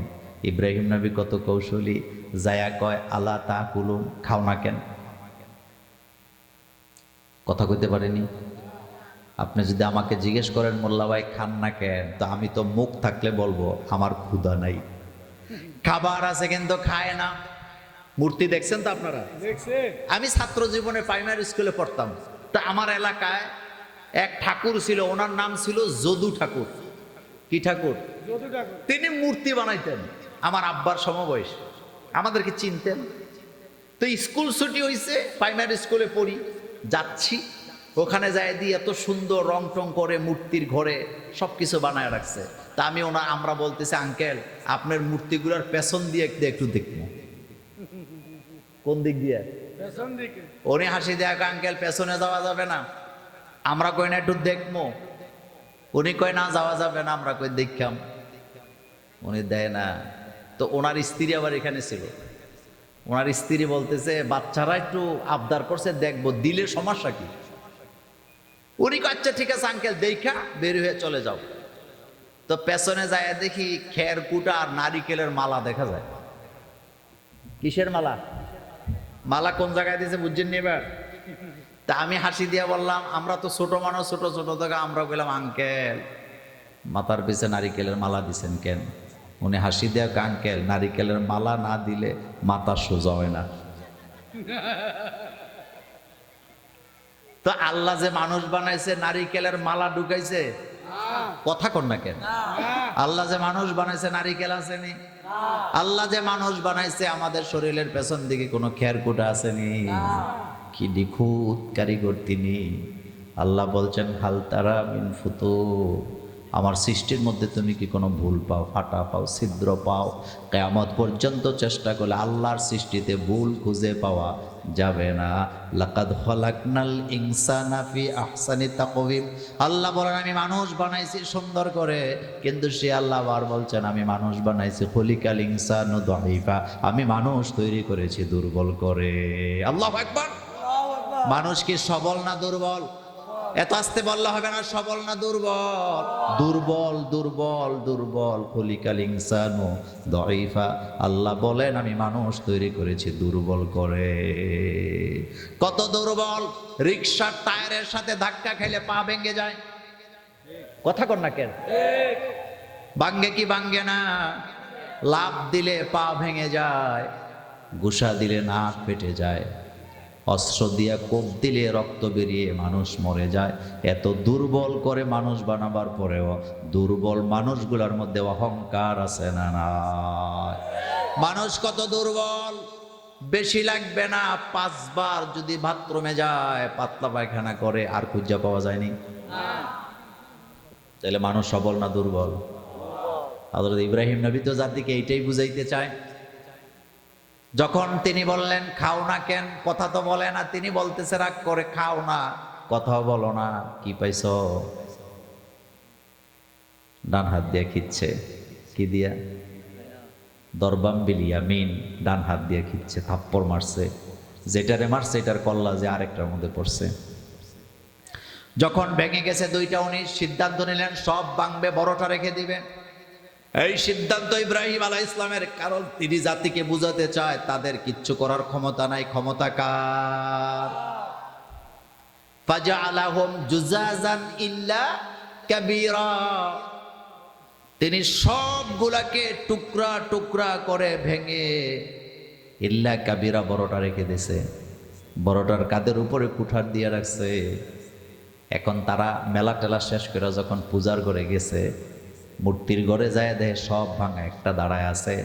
ইব্রাহিম নবী কত কৌশলী, যায়া কয় আলা তাকুলুন, খাও না কেন? কথা কইতে পারেনি। আপনি যদি আমাকে জিজ্ঞেস করেন মোল্লা ভাই খান না কেন, তো আমি তো মুখ থাকলে বলবো আমার ক্ষুধা নাই। খাবার আছে কিন্তু খায় না। মূর্তি দেখছেন তো আপনারা? আমি ছাত্র জীবনে প্রাইমারি স্কুলে পড়তাম, তা আমার এলাকায় এক ঠাকুর ছিল, ওনার নাম ছিল যদু ঠাকুর। কি ঠাকুর? তিনি মূর্তি বানাইতেন। আমার আব্বার সমবয়স, আমাদেরকে চিনতেন। তো স্কুল ছুটি হয়েছে, প্রাইমারি স্কুলে পড়ি, যাচ্ছি, ওখানে যায় দিয়ে এত সুন্দর রং টং করে মূর্তির ঘরে সবকিছু বানায় রাখছে। তা আমরা বলতেছি, আঙ্কেল আপনার মূর্তিগুলোর পেছন দিয়ে একটু দেখবো। কোন দিক দিয়ে? উনি হাসি দেয়া, আঙ্কেল পেছনে যাওয়া যাবে না। আমরা কই না একটু দেখবো। উনি কয় না যাওয়া যাবে না। আমরা কই দেখলাম, উনি দেয় না। তো ওনার স্ত্রী আবার এখানে ছিল। ওনার স্ত্রী বলতেছে, বাচ্চারা একটু আবদার করছে, দেখবো, দিলে সমস্যা কি? উনি কয় আচ্ছা ঠিক আছে আঙ্কেল, দেখা বের হয়ে চলে যাও। তো পেছনে যায় দেখি খের কুটা আর নারিকেলের মালা দেখা যায়। কিসের মালা? মালা কোন জায়গায় দিয়েছে বুঝছেন নি এবার? তা আমি হাসি দিয়া বললাম, আমরা তো ছোট মানুষ, ছোট ছোট থেকে আমরা বললাম, আঙ্কেল মাথার পিছে নারিকেলের মালা দিছেন কেন? উনি হাসি দেয়া, আঙ্কেল নারিকেলের মালা না দিলে মাথা সোজা হয় না। তো আল্লাহ যে মানুষ বানাইছে নারিকেলের মালা ঢুকাইছে? কথা কর না কেন? আল্লাহ যে মানুষ বানাইছে নারিকেল আসেনি? আল্লাহ যে মানুষ বানাইছে আমাদের শরীরের পেছন দিকে কোনো খেরকুটা আসেনি? কি নিখুঁত কারিগর তিনি। আল্লাহ বলছেন, হাল তারা মিন ফুতুর, আমার সৃষ্টির মধ্যে তুমি কি কোনো ভুল পাও, ফাটা পাও, ছিদ্র পাও? কিয়ামত পর্যন্ত চেষ্টা করলে আল্লাহর সৃষ্টিতে ভুল খুঁজে পাওয়া যাবে না। লাকাদ খালাকনাল ইনসানা ফি আহসানি তাকওয়িম। আল্লাহ বলেন আমি মানুষ বানাইছি সুন্দর করে, কিন্তু সে আল্লাহ আবার বলছেন আমি মানুষ বানাইছি খুলিকাল ইনসানু দাঈফা, আমি মানুষ তৈরি করেছি দুর্বল করে। আল্লাহু আকবার। মানুষ কি সবল না দুর্বল? এত আস্তে বললে হবে না, সবল না দুর্বল? দুর্বল দুর্বল দুর্বল। খুলিকাল ইনসানু দাঈফা। আল্লাহ বলেন আমি মানুষ তৈরি করেছি দুর্বল করে। কত দুর্বল! রিকশার টায়ারের সাথে ধাক্কা খেলে পা ভেঙে যায়। কথা কর না কেন? ভাঙ্গে কি ভাঙ্গে না? লাফ দিলে পা ভেঙে যায়, ঘুষা দিলে নাক ফেটে যায়, অস্ত্র দিয়া কোপ দিলে রক্ত বেরিয়ে মানুষ মরে যায়। এত দুর্বল করে মানুষ বানাবার পরেও দুর্বল মানুষগুলোর মধ্যে অহংকার আছে না নাই? মানুষ কত দুর্বল! বেশি লাগবে না, 5 বার যদি বাথরুমে যায়, পাতলা পায়খানা করে, আর খুঁজে পাওয়া যায়নি। তাহলে মানুষ সবল না দুর্বল? হযরত ইব্রাহিম নবী তো জাতিকে এইটাই বুঝাইতে চায়। যখন তিনি বললেন খাও না কেন, কথা তো বলে না, তিনি বলতেছে রাগ করে, খাও না, কথাও বলো না, কি পাইছো? ডান হাত দিয়ে খিচ্ছে। কি দিয়া? দরবাম বিলিয়ামিন। ডান হাত দিয়ে খিচ্ছে, থাপ্পড় মারছে। যেটারে মারছে এটার কল্লা যে আরেকটার মধ্যে পড়ছে। যখন ভেঙে গেছে দুইটা, উনি সিদ্ধান্ত নিলেন সব ভাঙবে, বড়টা রেখে দিবেন। এই সিদ্ধান্ত ইব্রাহিম আলাইহিস সালামের, কারণ তিনি জাতিকে বুঝাতে চায় তাদের কিচ্ছু করার ক্ষমতা নাই, ক্ষমতা কার? ফাজআলাহুম জুজাজান ইল্লা কাবীরা। তিনি সবগুলাকে টুকরা টুকরা করে ভেঙে ইল্লা কাবীরা, বড়টা রেখে দিয়েছে। বড়টার কাঁধের উপরে কুঠার দিয়ে রাখছে। এখন তারা মেলা টেলা শেষ করে যখন পূজার ঘরে গেছে, মূর্তির ঘরে যায় দেখে সব ভাঙা, একটা দাঁড়ায় আছে।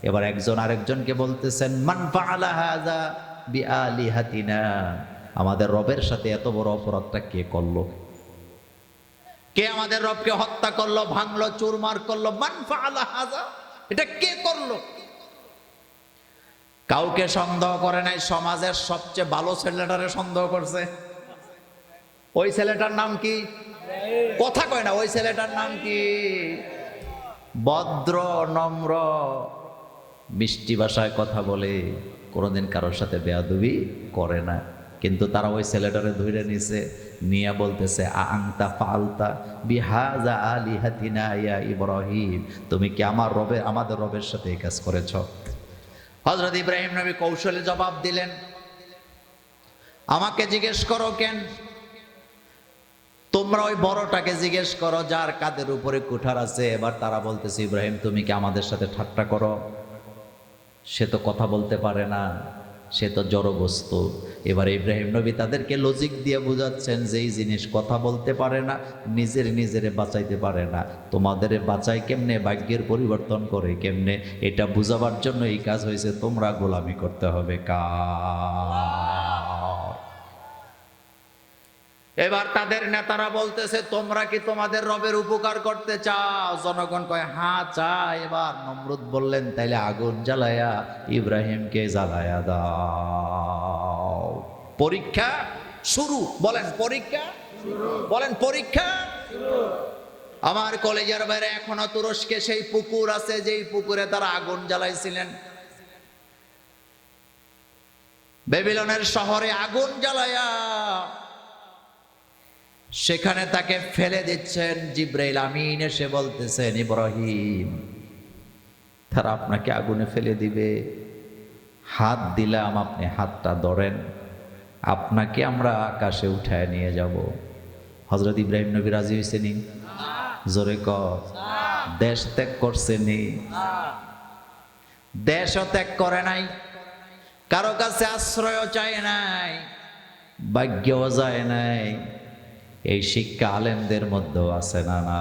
এবার একজন আরেকজনকে বলতেছেন, মান ফাআলা হাযা বিআলিহাতিনা, আমাদের রবের সাথে এত বড় অপরাধটা কে করলো? কে আমাদের রবকে হত্যা করলো, ভাঙলো, চুরমার করলো? মান ফাআলা হাযা, এটা কে করলো? কাউকে সন্দেহ করে নাই, সমাজের সবচেয়ে ভালো ছেলেটারে সন্দেহ করছে। ওই ছেলেটার নাম কি? কথা কয় না। ওই ছেলেটার নাম কি? ভদ্র, নম্র, মিষ্টি ভাষায় কথা বলে, কোনোদিন কারোর সাথে বেয়াদবি করে না। কিন্তু তারা ওই ছেলেটারে ধরে নিছে, নিয়ে বলতেছে আনতা ফালতা বিহাযা আলিহাতিনা ইয়া ইব্রাহিম, তুমি কি আমাদের রবের সাথে এই কাজ করেছ? হযরত ইব্রাহিম নবী কৌশলে জবাব দিলেন, আমাকে জিজ্ঞেস করো কেন? তোমরা ওই বড়টাকে জিজ্ঞেস করো যার কাঁধের উপরে কুঠার আছে। এবার তারা বলতেছে, ইব্রাহিম তুমি কি আমাদের সাথে ঠাট্টা করো? সে তো কথা বলতে পারে না, সে তো জড় বস্তু। এবার ইব্রাহিম নবী তাদেরকে লজিক দিয়ে বোঝাচ্ছেন যে এই জিনিস কথা বলতে পারে না, নিজেরে বাঁচাইতে পারে না, তোমাদের বাঁচাই কেমনে, ভাগ্যের পরিবর্তন করে কেমনে, এটা বুঝাবার জন্য এই কাজ হয়েছে। তোমরা গোলামি করতে হবে কার? এবার তাদের নেতারা বলতেছে তোমরা কি তোমাদের রবের উপকার করতে চাও? জনগণ কয় হ্যাঁ চাই। এবার নমরুদ বললেন তাইলে আগুন জ্বালায়া ইব্রাহিমকে জ্বালায়া দাও। পরীক্ষা শুরু। বলেন পরীক্ষা শুরু, বলেন পরীক্ষা শুরু। আমার কলেজের বাইরে এখনো তুরস্কে সেই পুকুর আছে যেই পুকুরে তারা আগুন জ্বালাইছিলেন। বেবিলনের শহরে আগুন জ্বালায়া সেখানে তাকে ফেলে দিচ্ছেন। জিব্রাইল আমিন এসে বলতেছেন ইব্রাহিম তারা আপনাকে আগুনে ফেলে দিবে, হাত দিলাম আপনি হাতটা ধরেন, আপনাকে আমরা আকাশে উঠায় নিয়ে যাব। হযরত ইব্রাহিম নবী রাজি হয়েছেনি? জোরে কর। দেশ ত্যাগ করছেনি? দেশও ত্যাগ করে নাই, কারো কাছে আশ্রয়ও চায় নাই, ভাগ্যও যায় নাই। এই শিক্ষা আলেমদের মধ্যেও আছে না? না,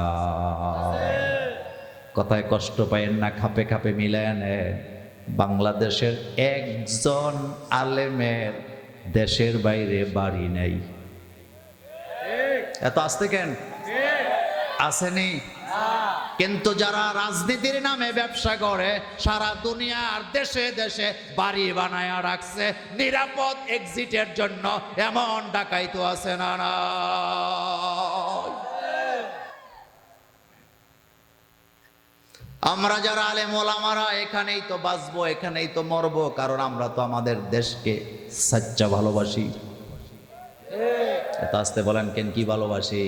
কথায় কষ্ট পাইেন না, খাপে খাপে মিলায় নেন। বাংলাদেশের একজন আলেমের দেশের বাইরে বাড়ি নেই। এত আসতে কেন? আসেনি। কিন্তু যারা রাজনীতির নামে ব্যবসা করে সারা দুনিয়ার দেশে দেশে বাড়ি বানায় রাখছে নিরাপদ এক্সিটের জন্য, এমন ডাকাইতো আছে না? না, আমরা যারা আলেম ওলামারা এখানেই তো বাঁচবো, এখানেই তো মরবো, কারণ আমরা তো আমাদের দেশকে সচ্চা ভালোবাসি। এত আসতে বলেন কেন? কি ভালোবাসি?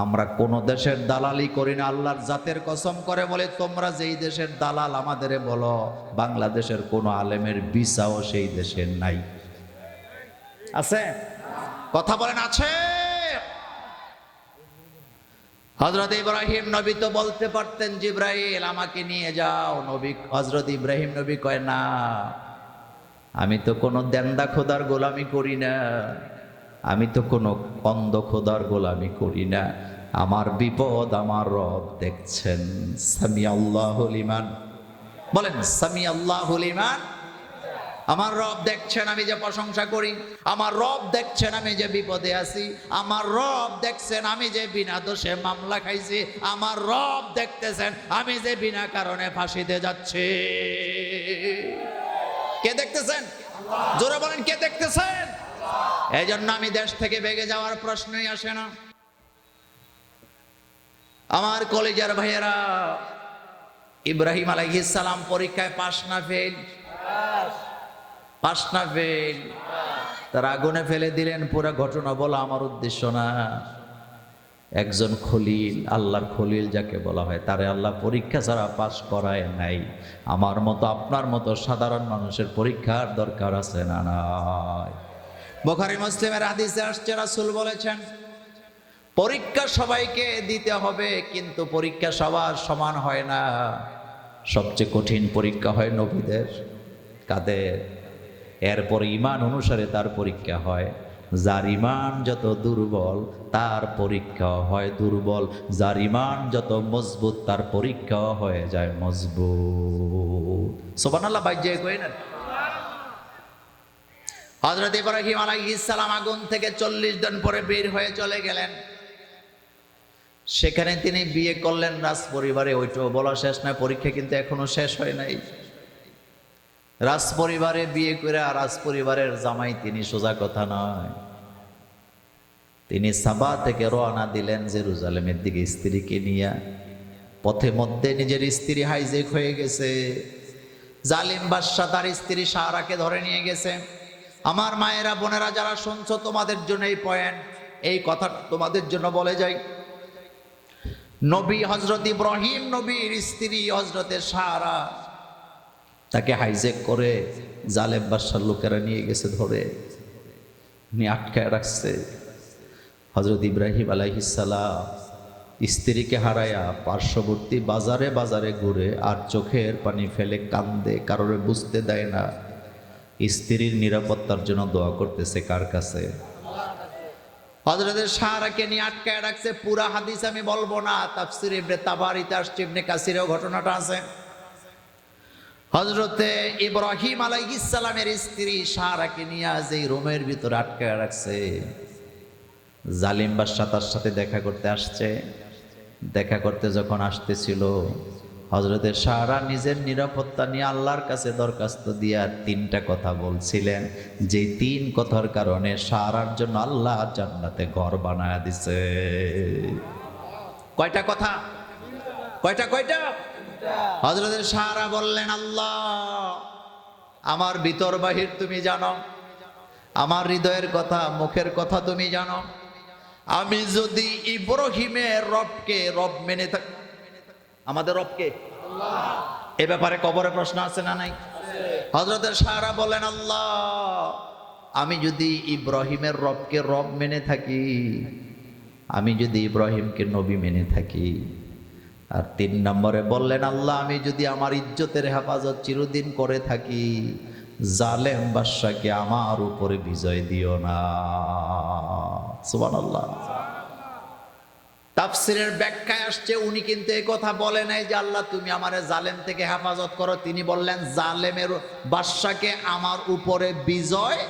আমরা কোন দেশের দালালি করি না। আল্লাহর জাতের কসম করে বলে তোমরা যেই দেশের দালাল আমাদেরে বলো, বাংলাদেশের কোন আলেমের ভিসাও সেই দেশের নাই। আছে? কথা বলেন আছে? হযরত ইব্রাহিম নবী তো বলতে পারতেন জিব্রাইল আমাকে নিয়ে যাও। নবী হযরত ইব্রাহিম নবী কয় না, আমি তো কোনো দেন্দা খোদার গোলামি করি না, আমি তো কোনো অন্ধ খোদার গোলামি করি না। আমার বিপদ আমার রব দেখছেন। সামি আল্লাহু লিমান, বলেন সামি আল্লাহু লিমান। আমার রব দেখছেন আমি যে প্রশংসা করি, আমার রব দেখছেন আমি যে বিপদে আছি, আমার রব দেখছেন আমি যে বিনা দোষে মামলা খাইছি, আমার রব দেখতেছেন আমি যে বিনা কারণে ফাঁসিতে যাচ্ছি। কে দেখতেছেন? জোরে বলেন কে দেখতেছেন? এই জন্য আমি দেশ থেকে ভেগে যাওয়ার প্রশ্নই আসে না। আমার কলেজের ভাইয়েরা, ইব্রাহিম আলাইহিস সালাম পরীক্ষায় পাস না ফেল? পাস না ফেল? তারা আগুনে ফেলে দিলেন। পুরো ঘটনা বলা আমার উদ্দেশ্য না। একজন খলিল, আল্লাহর খলিল যাকে বলা হয়, তারে আল্লাহ পরীক্ষা ছাড়া পাস করায় নাই। আমার মতো আপনার মতো সাধারণ মানুষের পরীক্ষার দরকার আছে না? নাই। বুখারী মুসলিমের হাদিসে আসছে, রাসূল বলেছেন পরীক্ষা সবাইকে দিতে হবে, কিন্তু পরীক্ষা সবার সমান হয় না। সবচেয়ে কঠিন পরীক্ষা হয় নবীদের। কাদের? এরপর ঈমান অনুসারে তার পরীক্ষা হয়। যার ঈমান যত দুর্বল তার পরীক্ষা হয় দুর্বল, যার ঈমান যত মজবুত তার পরীক্ষা হয়ে যায় মজবুত। সুবহানাল্লাহ। বাইজে কইনা হযরত ইব্রাহিম আলাইহিস সালাম আগুন থেকে 40 দিন পরে বের হয়ে চলে গেলেন। সেখানে তিনি বিয়ে করলেন রাজ পরিবারে। ওইটাও বলা শেষ নয়, পরীক্ষা কিন্তু এখনো শেষ হয় নাই। রাজ পরিবারে বিয়ে করে রাজ পরিবারের জামাই তিনি, সোজা কথা নয়। তিনি সাবা থেকে রওনা দিলেন জেরুজালেমের দিকে স্ত্রীকে নিয়ে। পথে মধ্যে নিজের স্ত্রী হাইজেক হয়ে গেছে। জালিম বাদশা তার স্ত্রী সারাকে ধরে নিয়ে গেছে। আমার মায়েরা বোনেরা যারা শুনছো, তোমাদের জন্য এই পয়েন্ট, এই কথা তোমাদের জন্য বলে যাই। নবী হযরত ইব্রাহিম নবীর স্ত্রী হযরতে সারা, তাকে হাইজেক করে জালেম বাদশার লোকেরা নিয়ে গেছে, ধরে নিয়ে আটকায় রাখছে। হযরত ইব্রাহিম আলাইহিস সালাম স্ত্রীকে হারায়া পার্শ্ববর্তী বাজারে বাজারে ঘুরে আর চোখের পানি ফেলে কান্দে, কারোরে বুঝতে দেয় না। স্ত্রীর নিরাপত্তার জন্য দোয়া করতেছে কার কাছে? হযরতের সারাকে নিয়ে আটকায় রাখছে। পুরা হাদিস আমি বলবো না, তাফসীর ইবনে তাবারিতে আসছে, ইবনে কাসিরেও ঘটনাটা আছে। হযরতে ইব্রাহিম আলাইহিস সালামের স্ত্রী সারাকে নিয়ে যেই রুমের ভিতরে আটকায় রাখছে, জালিম বাদশা তার সাথে দেখা করতে আসছে। দেখা করতে যখন আসতেছিল, হযরতে সারা নিজের নিরাপত্তা নিয়ে আল্লাহর কাছে দরখাস্ত দিয়া তিনটা কথা বলছিলেন, যে তিন কথার কারণে সারার জন্য আল্লাহ জান্নাতে ঘর বানায় দিছে। কয়টা কথা? কয়টা? হযরতে সারা বললেন, আল্লাহ আমার ভিতর বাহির তুমি জানো, আমার হৃদয়ের কথা মুখের কথা তুমি জানো। আমি যদি ইব্রাহিমের রবকে রব মেনে থাকি, আমাদের রবকে এ ব্যাপারে কবরে প্রশ্ন আছে না নাই? হযরতে সারা বলেন, আল্লাহ আমি যদি ইব্রাহিমের রবকে রব মেনে থাকি, আমি যদি ইব্রাহিমকে নবী মেনে থাকি, আর 3 নম্বরে বললেন, আল্লাহ আমি যদি আমার ইজ্জতের হেফাজত চিরদিন করে থাকি, জালেম বাদশাকে আমার উপরে বিজয় দিও না। সুবহানাল্লাহ। তাফসীরের ব্যাখ্যায় আসছে, উনি কিন্তু এই কথা বলে নাই যে আল্লাহ তুমি আমারে জালেম থেকে হেফাজত করো। তিনি বললেন জালেমের বাদশাকে আমার উপরে বিজয়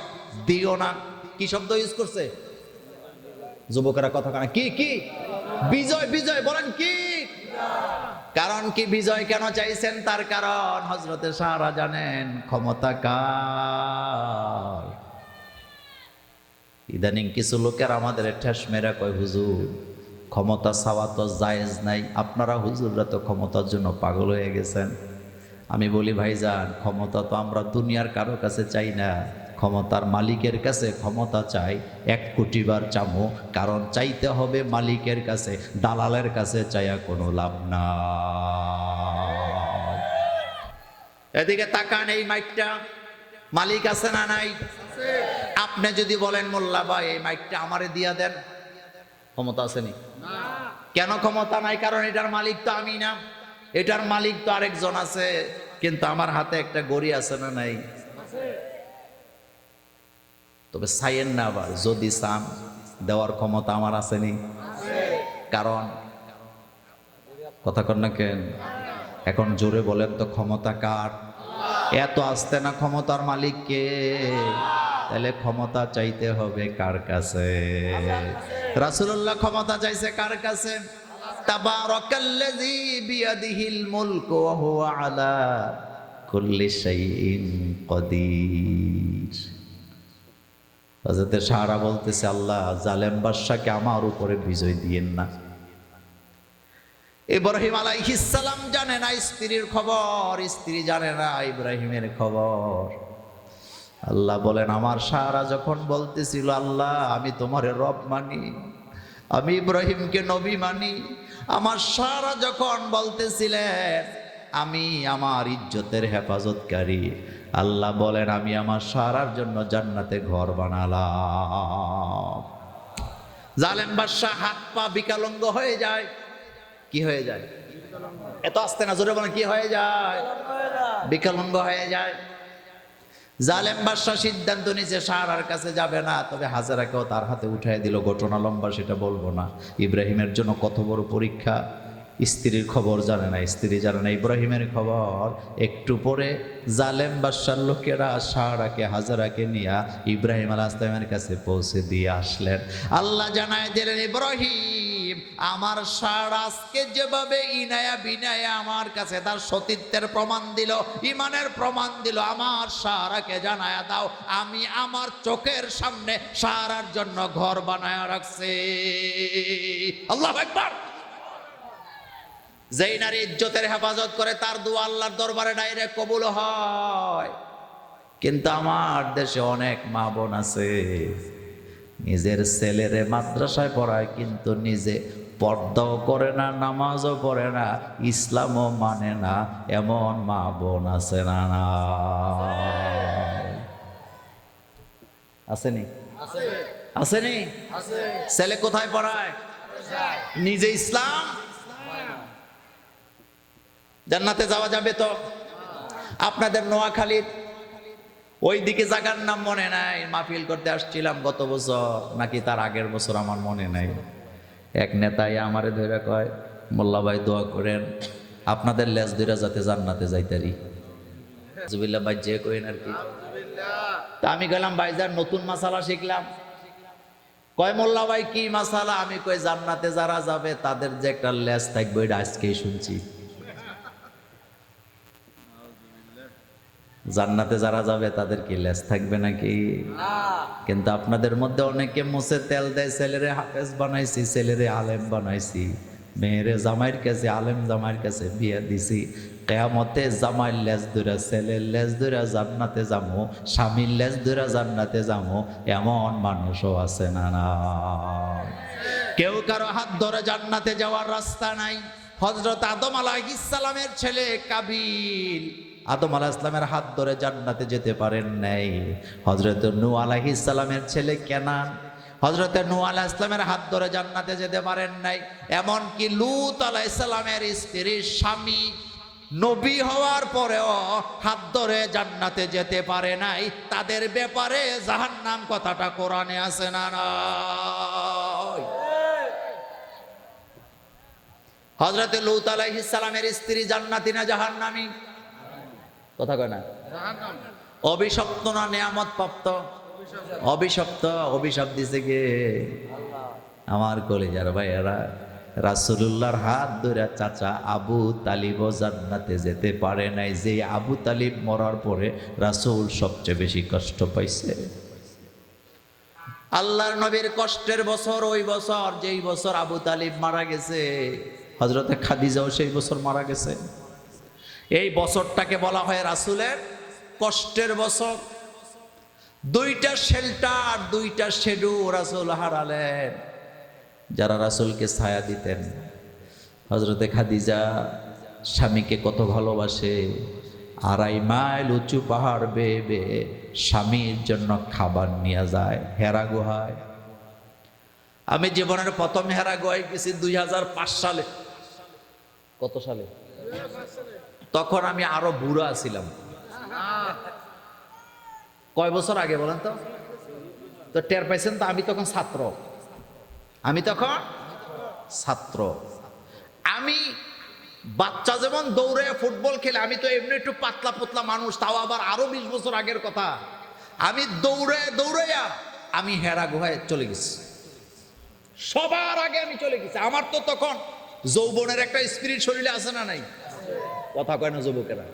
দিও না। কি শব্দ ইউজ করছে? যুবকেরা কথা কানা কি বিজয় বলেন কি? কারণ কি বিজয় কেন চাইছেন? তার কারণ হযরতে সারা জানেন ক্ষমতা কার। ইদানিং কিছু লোকের আমাদের ঠেস মেরা কয়, হুজুর ক্ষমতা চাওয়া তো জায়েজ নাই, আপনারা হুজুররা তো ক্ষমতার জন্য পাগল হয়ে গেছেন। আমি বলি ভাইজান, ক্ষমতা তো আমরা দুনিয়ার কারো কাছে চাই না, ক্ষমতার মালিকের কাছে ক্ষমতা চাই 1 কোটি বার চামো, কারণ চাইতে হবে মালিকের কাছে, দালালের কাছে চাইয়া কোনো লাভ না। এদিকে তাকান, এই মাইকটা মালিক আছে না নাই? আপনি যদি বলেন মোল্লা ভাই এই মাইকটা আমারে দিয়া দেন, ক্ষমতা আসেনি? কেন ক্ষমতা নাই? কারণ এটার মালিক তো আমি না, এটার মালিক তো আরেকজন আছে। কিন্তু আমার হাতে একটা গড়ি আছে না নাই? তবে চাইয়েন না, আবার যদি চান দেওয়ার ক্ষমতা আমার আসেনি। কারণ কথা কন না কেন? এখন জোরে বলেন তো, ক্ষমতা কার? এত আসতে না ক্ষমতার মালিক কে? তাহলে ক্ষমতা চাইতে হবে কার কাছে? রাসূলুল্লাহ ক্ষমতা চাইছে কার কাছে? তাবারাকাল্লাযী বিয়াদিহিল মুলকু ওয়া হুয়া আলা কুল্লি শাইইন কাদির। হযরতে সারা বলতেছে, আল্লাহ জালেম বাদশাকে আমার উপরে বিজয় দিয়েন না। ইব্রাহিম আলাইহিস সালাম জানে না স্ত্রীর খবর, স্ত্রী জানে না ইব্রাহিমের খবর। আল্লাহ বলেন, আমার সারা যখন বলতেছিল আল্লাহ আমি তোমার রব মানি, আমি ইব্রাহিমকে নবী মানি, আমার সারা যখন বলতেছিলেন আমি আমার ইজ্জতের হেফাজতকারী, আল্লাহ বলেন আমি আমার সারার জন্য জান্নাতে ঘর বানালাম। জালেম বাদশা হাত পা বিকলাঙ্গ হয়ে যায়। কি হয়ে যায়? এত আসতে না, জোরে বলেন কি হয়ে যায়? বিকলাঙ্গ হয়ে যায়। জালেম বাদশা সিদ্ধান্ত নিয়েছে সারার কাছে যাবে না, তবে হাজেরাকেও তার হাতে উঠাই দিল। ঘটনা লম্বা, সেটা বলবো না। ইব্রাহিমের জন্য কত বড় পরীক্ষা। স্ত্রীর খবর জানে না, স্ত্রী জানে না ইব্রাহিমের খবর। একটু পরে জালেম বাদশার লোকেরা সারাকে হাজেরাকে নিয়ে ইব্রাহিম আলাইহিস সালামের কাছে পৌঁছে দিয়ে আসলেন। আল্লাহ জানায় দিলেন, ইব্রাহিম আমার সারা আজকে যেভাবে ইনায়া বিনায়া আমার কাছে তার সতীত্বের প্রমাণ দিল, ইমানের প্রমাণ দিল, আমার সারাকে জানায়া দাও আমি আমার চোখের সামনে সারার জন্য ঘর বানায়া রাখছি। আল্লাহু আকবার। যেই নারী ইজ্জতের হেফাজত করে তার দোয়া আল্লাহর দরবারে ডাইরেক্ট কবুল হয়। কিন্তু আমার দেশে অনেক মা বোন আছে নিজের ছেলেরে মাদ্রাসায় পড়ায়, কিন্তু নিজে পর্দাও করে না, নামাজও পড়ে না, ইসলামও মানে না, এমন মা বোন আছে না? না আসেনি? আসেনি? ছেলে কোথায় পড়ায়? নিজে ইসলাম। জান্নাতে যাওয়া যাবে তো? আপনাদের নোয়াখালীর ওই দিকে জায়গার নাম মনে নাই, মাহফিল করতে আসছিলাম গত বছর নাকি তার আগের বছর, আমার মনে নাই। এক নেতাই আমারে ধরে কয়, মোল্লা ভাই দোয়া করেন আপনাদের লেজ ধরে যাতে জান্নাতে যাইতারি। জুবিল্লাহ ভাই যে কইন আর কি। তা আমি গেলাম ভাইজান নতুন মাসালা শিখলাম। কয় মোল্লা ভাই কি মাসালা? আমি কই জান্নাতে যারা যাবে তাদের যে একটা লেজ থাকবে, এটা আজকেই শুনছি। জান্নাতে যারা যাবে তাদের কি লেজ থাকবে নাকি? কিন্তু আপনাদের মধ্যে অনেকে মুছে তেল দেয়, ছেলেরে হাফেজ বানাইছি, ছেলেরে আলেম বানাইছি, মেয়েরে জামাইয়ের কাছে, আলেম জামাইয়ের কাছে বিয়ে দিছি। কেয়ামতে জামাইয়ের লেজ ধরে, ছেলের লেজ ধরে জান্নাতে যাবো, স্বামীর লেজ ধরে জান্নাতে যাবো, এমন মানুষও আছে না? না, কেউ কারো হাত ধরে জান্নাতে যাওয়ার রাস্তা নাই। হযরত আদম আলাইহিস সালামের ছেলে কাবিল আদম আলাইহিস সালামের হাত ধরে জান্নাতে যেতে পারেন নাই। হযরত নূহ আলাইহিস সালামের ছেলে কেনান হযরত নূহ আলাইহিস সালামের হাত ধরে জান্নাতে যেতে পারেন নাই। এমন কি লূত আলাইহিস সালামের স্ত্রীর স্বামী নবী হওয়ার পরেও হাত ধরে জান্নাতে যেতে পারে নাই। তাদের ব্যাপারে জাহান্নাম কথাটা কোরআনে আছে না নাই? হযরত লূত আলাইহিস সালামের স্ত্রী জান্নাতি না জাহান্নামী? কথা কয় না? অভিশপ্ত না নিয়ামত প্রাপ্ত? অভিশপ্ত। অভিশাপ দিছে কে? আমার কলিজার ভাইয়েরা, রাসূলুল্লাহর হাত ধরে চাচা আবু তালিব জান্নাতে যেতে পারে নাই। যে আবু তালিব মরার পরে রাসূল সবচেয়ে বেশি কষ্ট পাইছে। আল্লাহর নবীর কষ্টের বছর ওই বছর, যেই বছর আবু তালিব মারা গেছে, হযরতে খাদিজাও সেই বছর মারা গেছে। এই বছরটাকে বলা হয় রাসূলের কষ্টের বছর। দুইটা শেল্টার, দুইটা শেডু রাসূল হারালেন, যারা রাসূলকে ছায়া দিতেন। হযরতে খাদিজা স্বামীকে কত ভালোবাসে, 2.5 মাইল উঁচু পাহাড় বেয়ে বেয়ে স্বামীর জন্য খাবার নিয়ে যায় হেরা গুহায়। আমি জীবনের প্রথম হেরা গুহায় গেছি 2005 সালে। কত সালে? তখন আমি আরো বুড়া ছিলাম। কয় বছর আগে বলেন তো? তো টের পাইছেন তো, আমি তখন ছাত্র। আমি বাচ্চা যেমন দৌড়ে ফুটবল খেলে, আমি তো এমনি একটু পাতলা পাতলা মানুষ, তাও আবার আরো 20 বছর আগের কথা। আমি দৌড়াইয়া আমি হেরা গুহায় চলে গেছি, সবার আগে আমি চলে গেছি। আমার তো তখন যৌবনের একটা স্পিরিট শরীরে আছে না নাই? কথা কয় না যুবকেরা?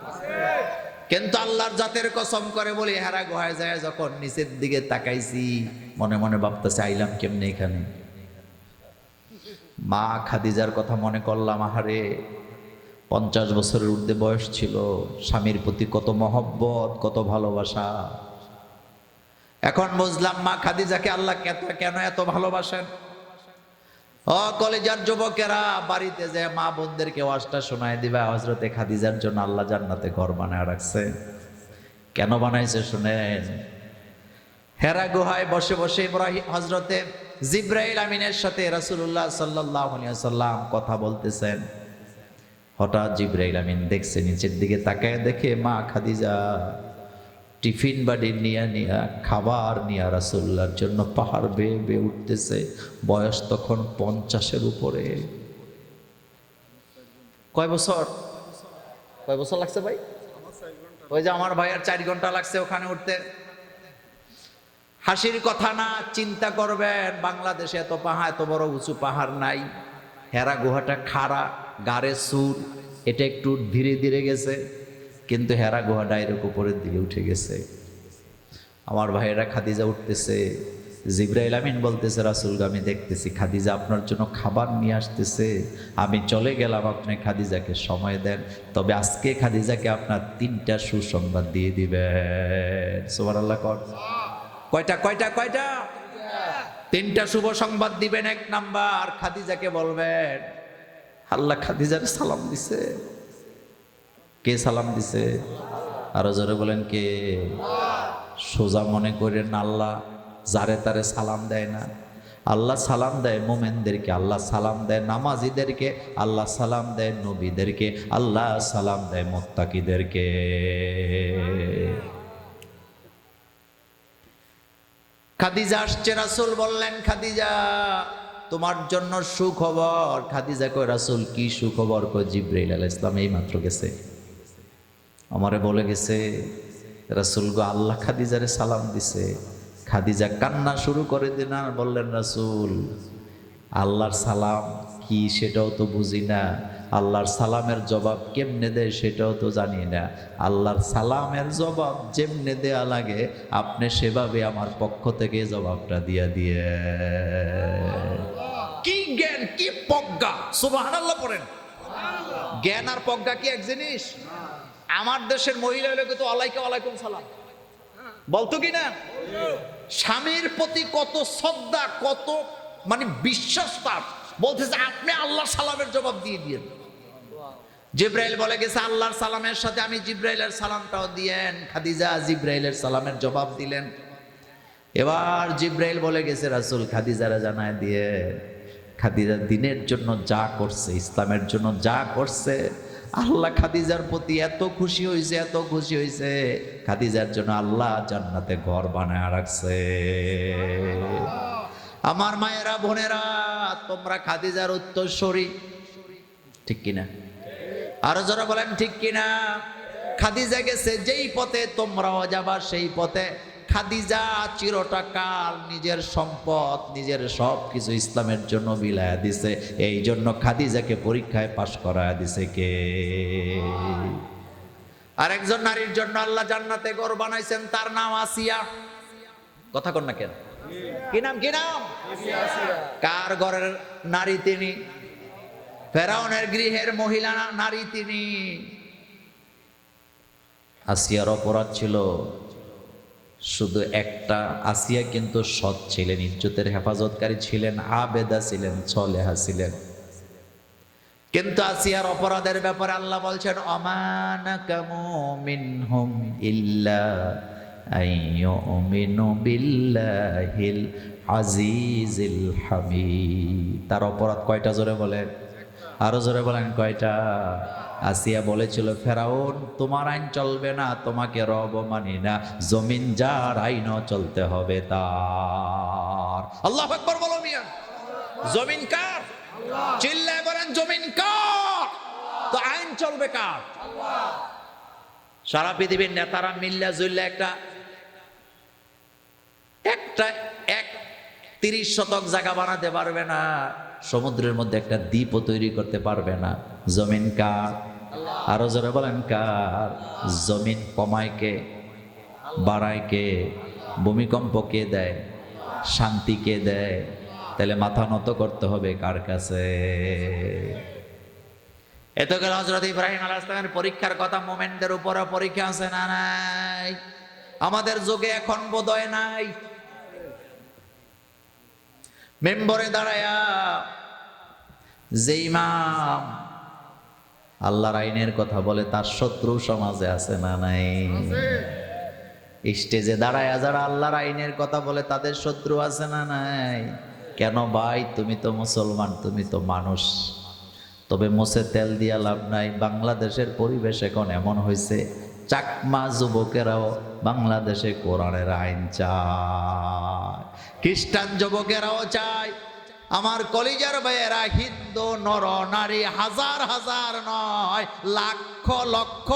কিন্তু আল্লাহর জাতের কসম করে বলি, হেরা গুহায় যায় যখন নিচের দিকে তাকাইছি, মনে মনে ভাবতেছে আইলাম কেমনে এখানে। মা খাদিজার কথা মনে করলাম। আহারে, 50 বছরের ঊর্ধ্বে বয়স ছিল, স্বামীর প্রতি কত মহব্বত, কত ভালোবাসা। এখন বুঝলাম মা খাদিজাকে আল্লাহ কেন এত ভালোবাসেন। ও কলেজার যুবকেরা, বাড়িতে যে মা বোনদেরকে ওয়াজটা শোনায় দিবা, হযরতে খাদিজার জন্য আল্লাহ জান্নাতে ঘর বানায় রাখছে। কেন বানাইছে শুনেন। হেরা গুহায় বসে বসে হযরতে জিবরাইল আমিনের সাথে রাসূলুল্লাহ সাল্লাল্লাহু আলাইহি ওয়াসাল্লাম কথা বলতেছেন। হঠাৎ জিবরাইল আমিন দেখছে, নিচের দিকে তাকায় দেখে মা খাদিজা টিফিন বাড়ি নিয়া খাবার নিয়া রাসূলুল্লাহর জন্য পাহাড় বেয়ে বেয়ে উঠতেছে। বয়স তখন 50-এর উপরে। কয় বছর লাগছে ভাই? ওই যে আমার ভাইয়ের 4 ঘন্টা লাগছে ওখানে উঠতে। হাসির কথা না, চিন্তা করবেন, বাংলাদেশে এত বড় উঁচু পাহাড় নাই। হেরা গুহাটা খাড়া, গাড়ে সুর, এটা একটু ধীরে ধীরে গেছে, কিন্তু হেরা গুহা ডাইরেক্ট উপরের দিকে উঠে গেছে। আমার ভাইয়েরা খাদিজা উঠতেছে, জিবরাইল আমিন বলতেছে রাসূল আমি দেখতেছি খাদিজা আপনার জন্য খাবার নিয়ে আসতেছে। আমি চলে গেলাম, আপনি খাদিজাকে সময় দেন, তবে আজকে খাদিজাকে আপনার 3টা সুসংবাদ দিয়ে দিবেন। সুবহানাল্লাহ। কয়টা? 3টা শুভ সংবাদ দিবেন। 1 নাম্বার, খাদিজাকে বলবেন আল্লাহ খাদিজাকে সালাম দিছে। কে সালাম দিছে? আরো জোরে বলেন কে? সোজা মনে করেন আল্লাহ যারে তারে সালাম দেয় না। আল্লাহ সালাম দেয় মোমেনদেরকে, আল্লাহ সালাম দেয় নামাজিদেরকে, আল্লাহ সালাম দেয় নবীদেরকে, আল্লাহ সালাম দেয় মুত্তাকিদেরকে। খাদিজা আসছে, রাসূল বললেন, খাদিজা তোমার জন্য সুখবর। খাদিজা কয়, রাসূল কি সুখবর? কয়, জিবরাইল আলাইহিস সালাম এই মাত্র গেছে, আমারে বলে গেছে। রাসূল গো, আল্লাহ খাদিজারে সালাম দিছে। খাদিজা কান্না শুরু করে দিলেন আর বললেন, রাসূল আল্লাহর সালাম কি সেটাও তো বুঝি না, আল্লাহর সালামের জবাব কেমনে দেয় সেটাও তো জানি না। আল্লাহর সালামের জবাব যেমনে দেয়া লাগে আপনি সেভাবে আমার পক্ষ থেকে জবাবটা দিয়ে। কি জ্ঞান, কি প্রজ্ঞা! সুবহানাল্লাহ পড়েন। জ্ঞান আর প্রজ্ঞা কি এক জিনিস? আমার দেশের মহিলা হলে তো আলাইকা ওয়ালাইকুম সালাম বলতো কি না? স্বামীর প্রতি কত শ্রদ্ধা, কত মানে বিশ্বাস তার, বলতেছে আপনি আল্লাহর সালামের জবাব দিয়ে দিয়েন। জিবরাইল বলে গেছে আল্লাহর সালামের সাথে আমি জিবরাইলের সালামটাও দিয়েন। খাদিজা জিবরাইলের সালামের জবাব দিলেন। এবার জিবরাইল বলে গেছে, রাসূল খাদিজারা জানায় দিয়ে, খাদিজা দিনের জন্য যা করছে, ইসলামের জন্য যা করছে, আল্লাহ খাদিজার প্রতি এত খুশি হয়েছে, এত খুশি হয়েছে, খাদিজার জন্য আল্লাহ জান্নাতে ঘর বানায় রাখছে। আমার মায়েরা, বোনেরা, তোমরা খাদিজার উত্তরসূরি, ঠিক কিনা? আরো যারা বলেন ঠিক কিনা? খাদিজা গেছে যেই পথে তোমরাও যাবা সেই পথে। খাদিজা চিরটাকাল নিজের সম্পদ, নিজের সব কিছু ইসলামের জন্য বিলায়া দিছে। এই জন্য খাদিজাকে পরীক্ষায় পাশ করায়া দিছে কে? আরেকজন নারীর জন্য আল্লাহ জান্নাতে ঘর বানাইছেন, তার নাম আসিয়া। কথা কন না কেন? কি নাম? কি নাম? কার ঘরের নারী তিনি? ফেরাউনের গৃহের মহিলা নারী তিনি। আসিয়ার অপরাধ ছিল শুধু একটা। আসিয়া কিন্তু সৎ ছিলেন, ইজ্জতের হেফাজতকারী ছিলেন, আবেদা ছিলেন, সলেহা ছিলেন। কিন্তু আসিয়ার অপরাধের ব্যাপারে আল্লাহ বলছেন, অমানাকা মুমিনহুম ইল্লা আইয়ুমিনু বিল্লাহিল আজিজিল হামিদ। তার অপরাধ কয়টা? জোরে বলেন, আরো জোরে বলেন, কয়টা? আসিয়া বলেছিল, ফেরাউন তোমার আইন চলবে না, তোমাকে রব মানি না, জমিন যার আইনও চলতে হবে তার। আল্লাহু আকবার বলো মিয়া। জমিন কার? চিল্লায় বলেন, জমিন কার? তো আইন চলবে কার? সারা পৃথিবীর নেতারা মিল্লা জুল্লা একটা 30 শতক জায়গা বানাতে পারবে না, সমুদ্রের মধ্যে একটা দ্বীপও তৈরি করতে পারবে না। জমিন কার? আরো জোরে বলেন, কার? জমিন কমায় কে? বাড়ায় কে? ভূমিকম্প কে দেয়? শান্তি কে দেয়? তাহলে মাথা নত করতে হবে কার কাছে? এত গেল হযরত ইব্রাহিম আলাইহিস সালামের পরীক্ষার কথা। মোমেনদের উপরে পরীক্ষা আছে না নাই? আমাদের যুগে এখন বোধহয় নাই। মেম্বরে দাঁড়ায়া যে ইমাম আল্লাহর আইনের কথা বলে তার শত্রু সমাজে আছে না নাই? স্টেজে দাঁড়ায়া যারা আল্লাহর আইনের কথা বলে তাদের শত্রু আছে না নাই? কেন ভাই? তুমি তো মুসলমান, তুমি তো মানুষ। তবে মুছে তেল দিয়া লাভ নাই। বাংলাদেশের পরিবেশ এখন এমন হয়েছে, চাকমা যুবকেরাও বাংলাদেশে কোরআনের আইন চায়, খ্রিস্টান যুবকেরাও চায়। আমার কলিজার ভাইয়েরা, হিন্দু নর নারী হাজার হাজার নয়, লক্ষ লক্ষ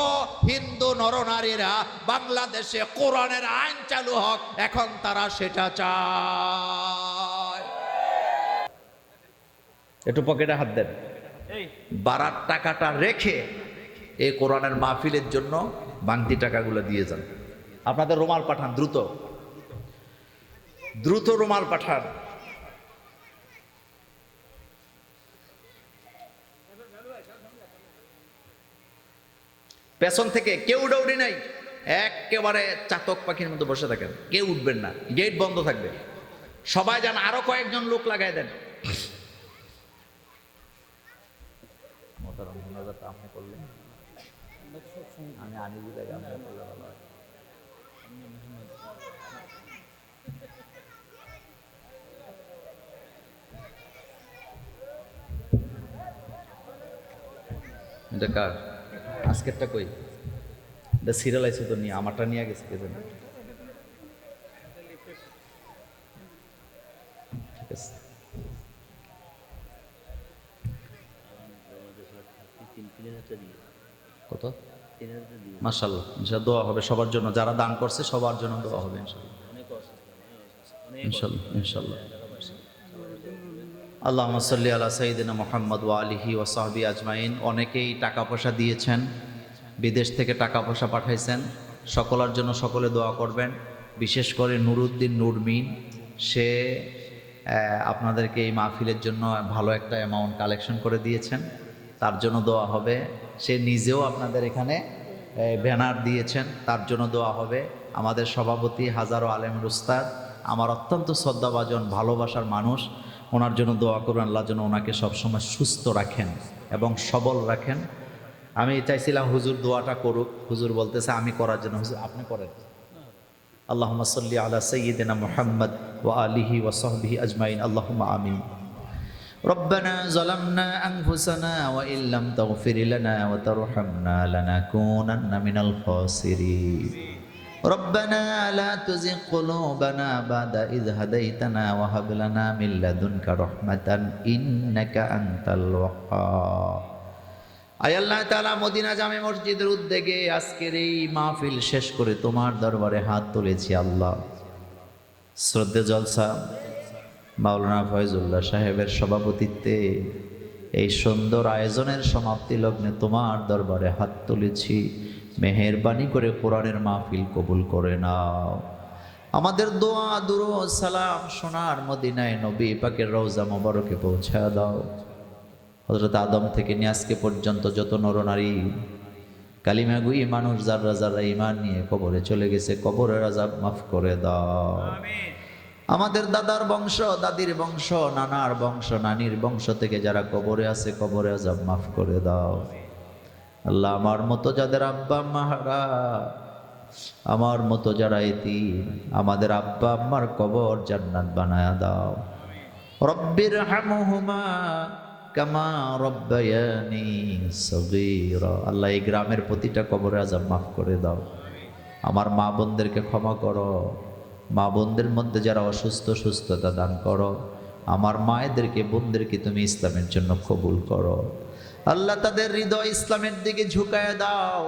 হিন্দু নর নারীরা বাংলাদেশে কোরআনের আইন চালু হোক, এখন তারা সেটা চায়। একটু পকেটে হাত দেন, বাড়ার টাকাটা রেখে এই কোরআনের মাহফিলের জন্য বাংতি টাকাগুলো দিয়ে যান। আপনাদের রুমাল পাঠান, দ্রুত দ্রুত রুমাল পাঠান। পেছন থেকে কেউ দৌড়ি নাই, একেবারে চাতক পাখির মতো বসে থাকেন, কেউ উঠবেন না, গেট বন্ধ থাকবে। সবাই যান, আরো কয়েকজন লোক লাগাই দেন। আপনি করলেন, আমি আনিজি থেকে আপনি করলে ভালো হয়। এটা কার? আজকেরটা কই? এটা সিরিয়াল আছে তো, নিয়ে আমারটা নিয়ে গেছে কে জানে। কত? মাশাআল্লাহ, ইনশাআল্লাহ দোয়া হবে সবার জন্য, যারা দান করছে সবার জন্য দোয়া হবে ইনশাআল্লাহ, ইনশাআল্লাহ ইনশাআল্লাহ। আল্লাহুম্মা সাল্লি আলা সাইয়্যিদিনা মুহাম্মদ ওয়া আলিহি ওয়া সাহবিহি আজমাইন। অনেকেই টাকা পয়সা দিয়েছেন, বিদেশ থেকে টাকা পয়সা পাঠাইছেন, সকলের জন্য সকলে দোয়া করবেন। বিশেষ করে নুরুদ্দিন নুরমিন, সে আপনাদেরকে এই মাহফিলের জন্য ভালো একটা অ্যামাউন্ট কালেকশন করে দিয়েছেন, তার জন্য দোয়া হবে। সে নিজেও আপনাদের এখানে ব্যানার দিয়েছেন, তার জন্য দোয়া হবে। আমাদের সভাপতি হাজারো আলেমের উস্তাদ, আমার অত্যন্ত শ্রদ্ধাভাজন ভালোবাসার মানুষ, ওনার জন্য দোয়া করবেন, আল্লাহ যেন ওনাকে সবসময় সুস্থ রাখেন এবং সবল রাখেন। আমি চাইছিলাম হুজুর দোয়াটা করুক, হুজুর বলতেছে আমি করার জন্য। হুজুর আপনি করেন। আল্লাহুম্মা সাল্লি আলা সাইয়্যিদিনা মুহাম্মদ ওয়া আলিহি ওয়া সাহবিহি আজমাইন, আল্লাহুম্মা আমিন। ربنا ظلمنا أنفسنا وإن لم تغفر لنا وترحمنا لنكونن من الخاسرين ربنا لا تزغ قلوبنا بعد إذ هديتنا وهب لنا من لدنك رحمة إنك أنت الوهاب। আয় আল্লাহ তাআলা, মদিনা জামে মসজিদের উদ্যোগে আজকের এই মাহফিল শেষ করে তোমার দরবারে হাত তুলেছি আল্লাহ। শ্রদ্ধেয় জলসা মাওলানা ফয়জুল্লাহ সাহেবের সভাপতিত্বে এই সুন্দর আয়োজনের সমাপ্তি লগ্নে তোমার দরবারে হাত তুলেছি। মেহেরবানি করে কোরআনের মাহফিল কবুল করে নাও। আমাদের দোয়া দুরূদ সালাম সোনার মদিনায় নবী পাকের রওজা মোবারকে পৌঁছা দাও। হযরত আদম থেকে নিয়ে আজকে পর্যন্ত যত নরনারী কালিমাগুই মানুষ যারা যারা ঈমান নিয়ে কবরে চলে গেছে, কবরের আযাব মাফ করে দাও। আমাদের দাদার বংশ, দাদির বংশ, নানার বংশ, নানির বংশ থেকে যারা কবরে আছে, কবরে আযাব মাফ করে দাও আল্লাহ। আমার মতো যাদের আব্বা আম্মা হারা, আমার মতো যারা এতিম, আমাদের আব্বা আম্মার কবর জান্নাত বানায়া দাও। রব্বির হামহুমা কামা রব্বায়ানি সগীরা। আল্লাহ এই গ্রামের প্রতিটা কবরে আযাব মাফ করে দাও। আমার মা বোনদেরকে ক্ষমা করো, মা বোনদের মধ্যে যারা অসুস্থ সুস্থতা দান করো। আমার মায়েদেরকে বোনদেরকে তুমি ইসলামের জন্য কবুল করো আল্লাহ। তাদের হৃদয় ইসলামের দিকে ঝুঁকায় দাও।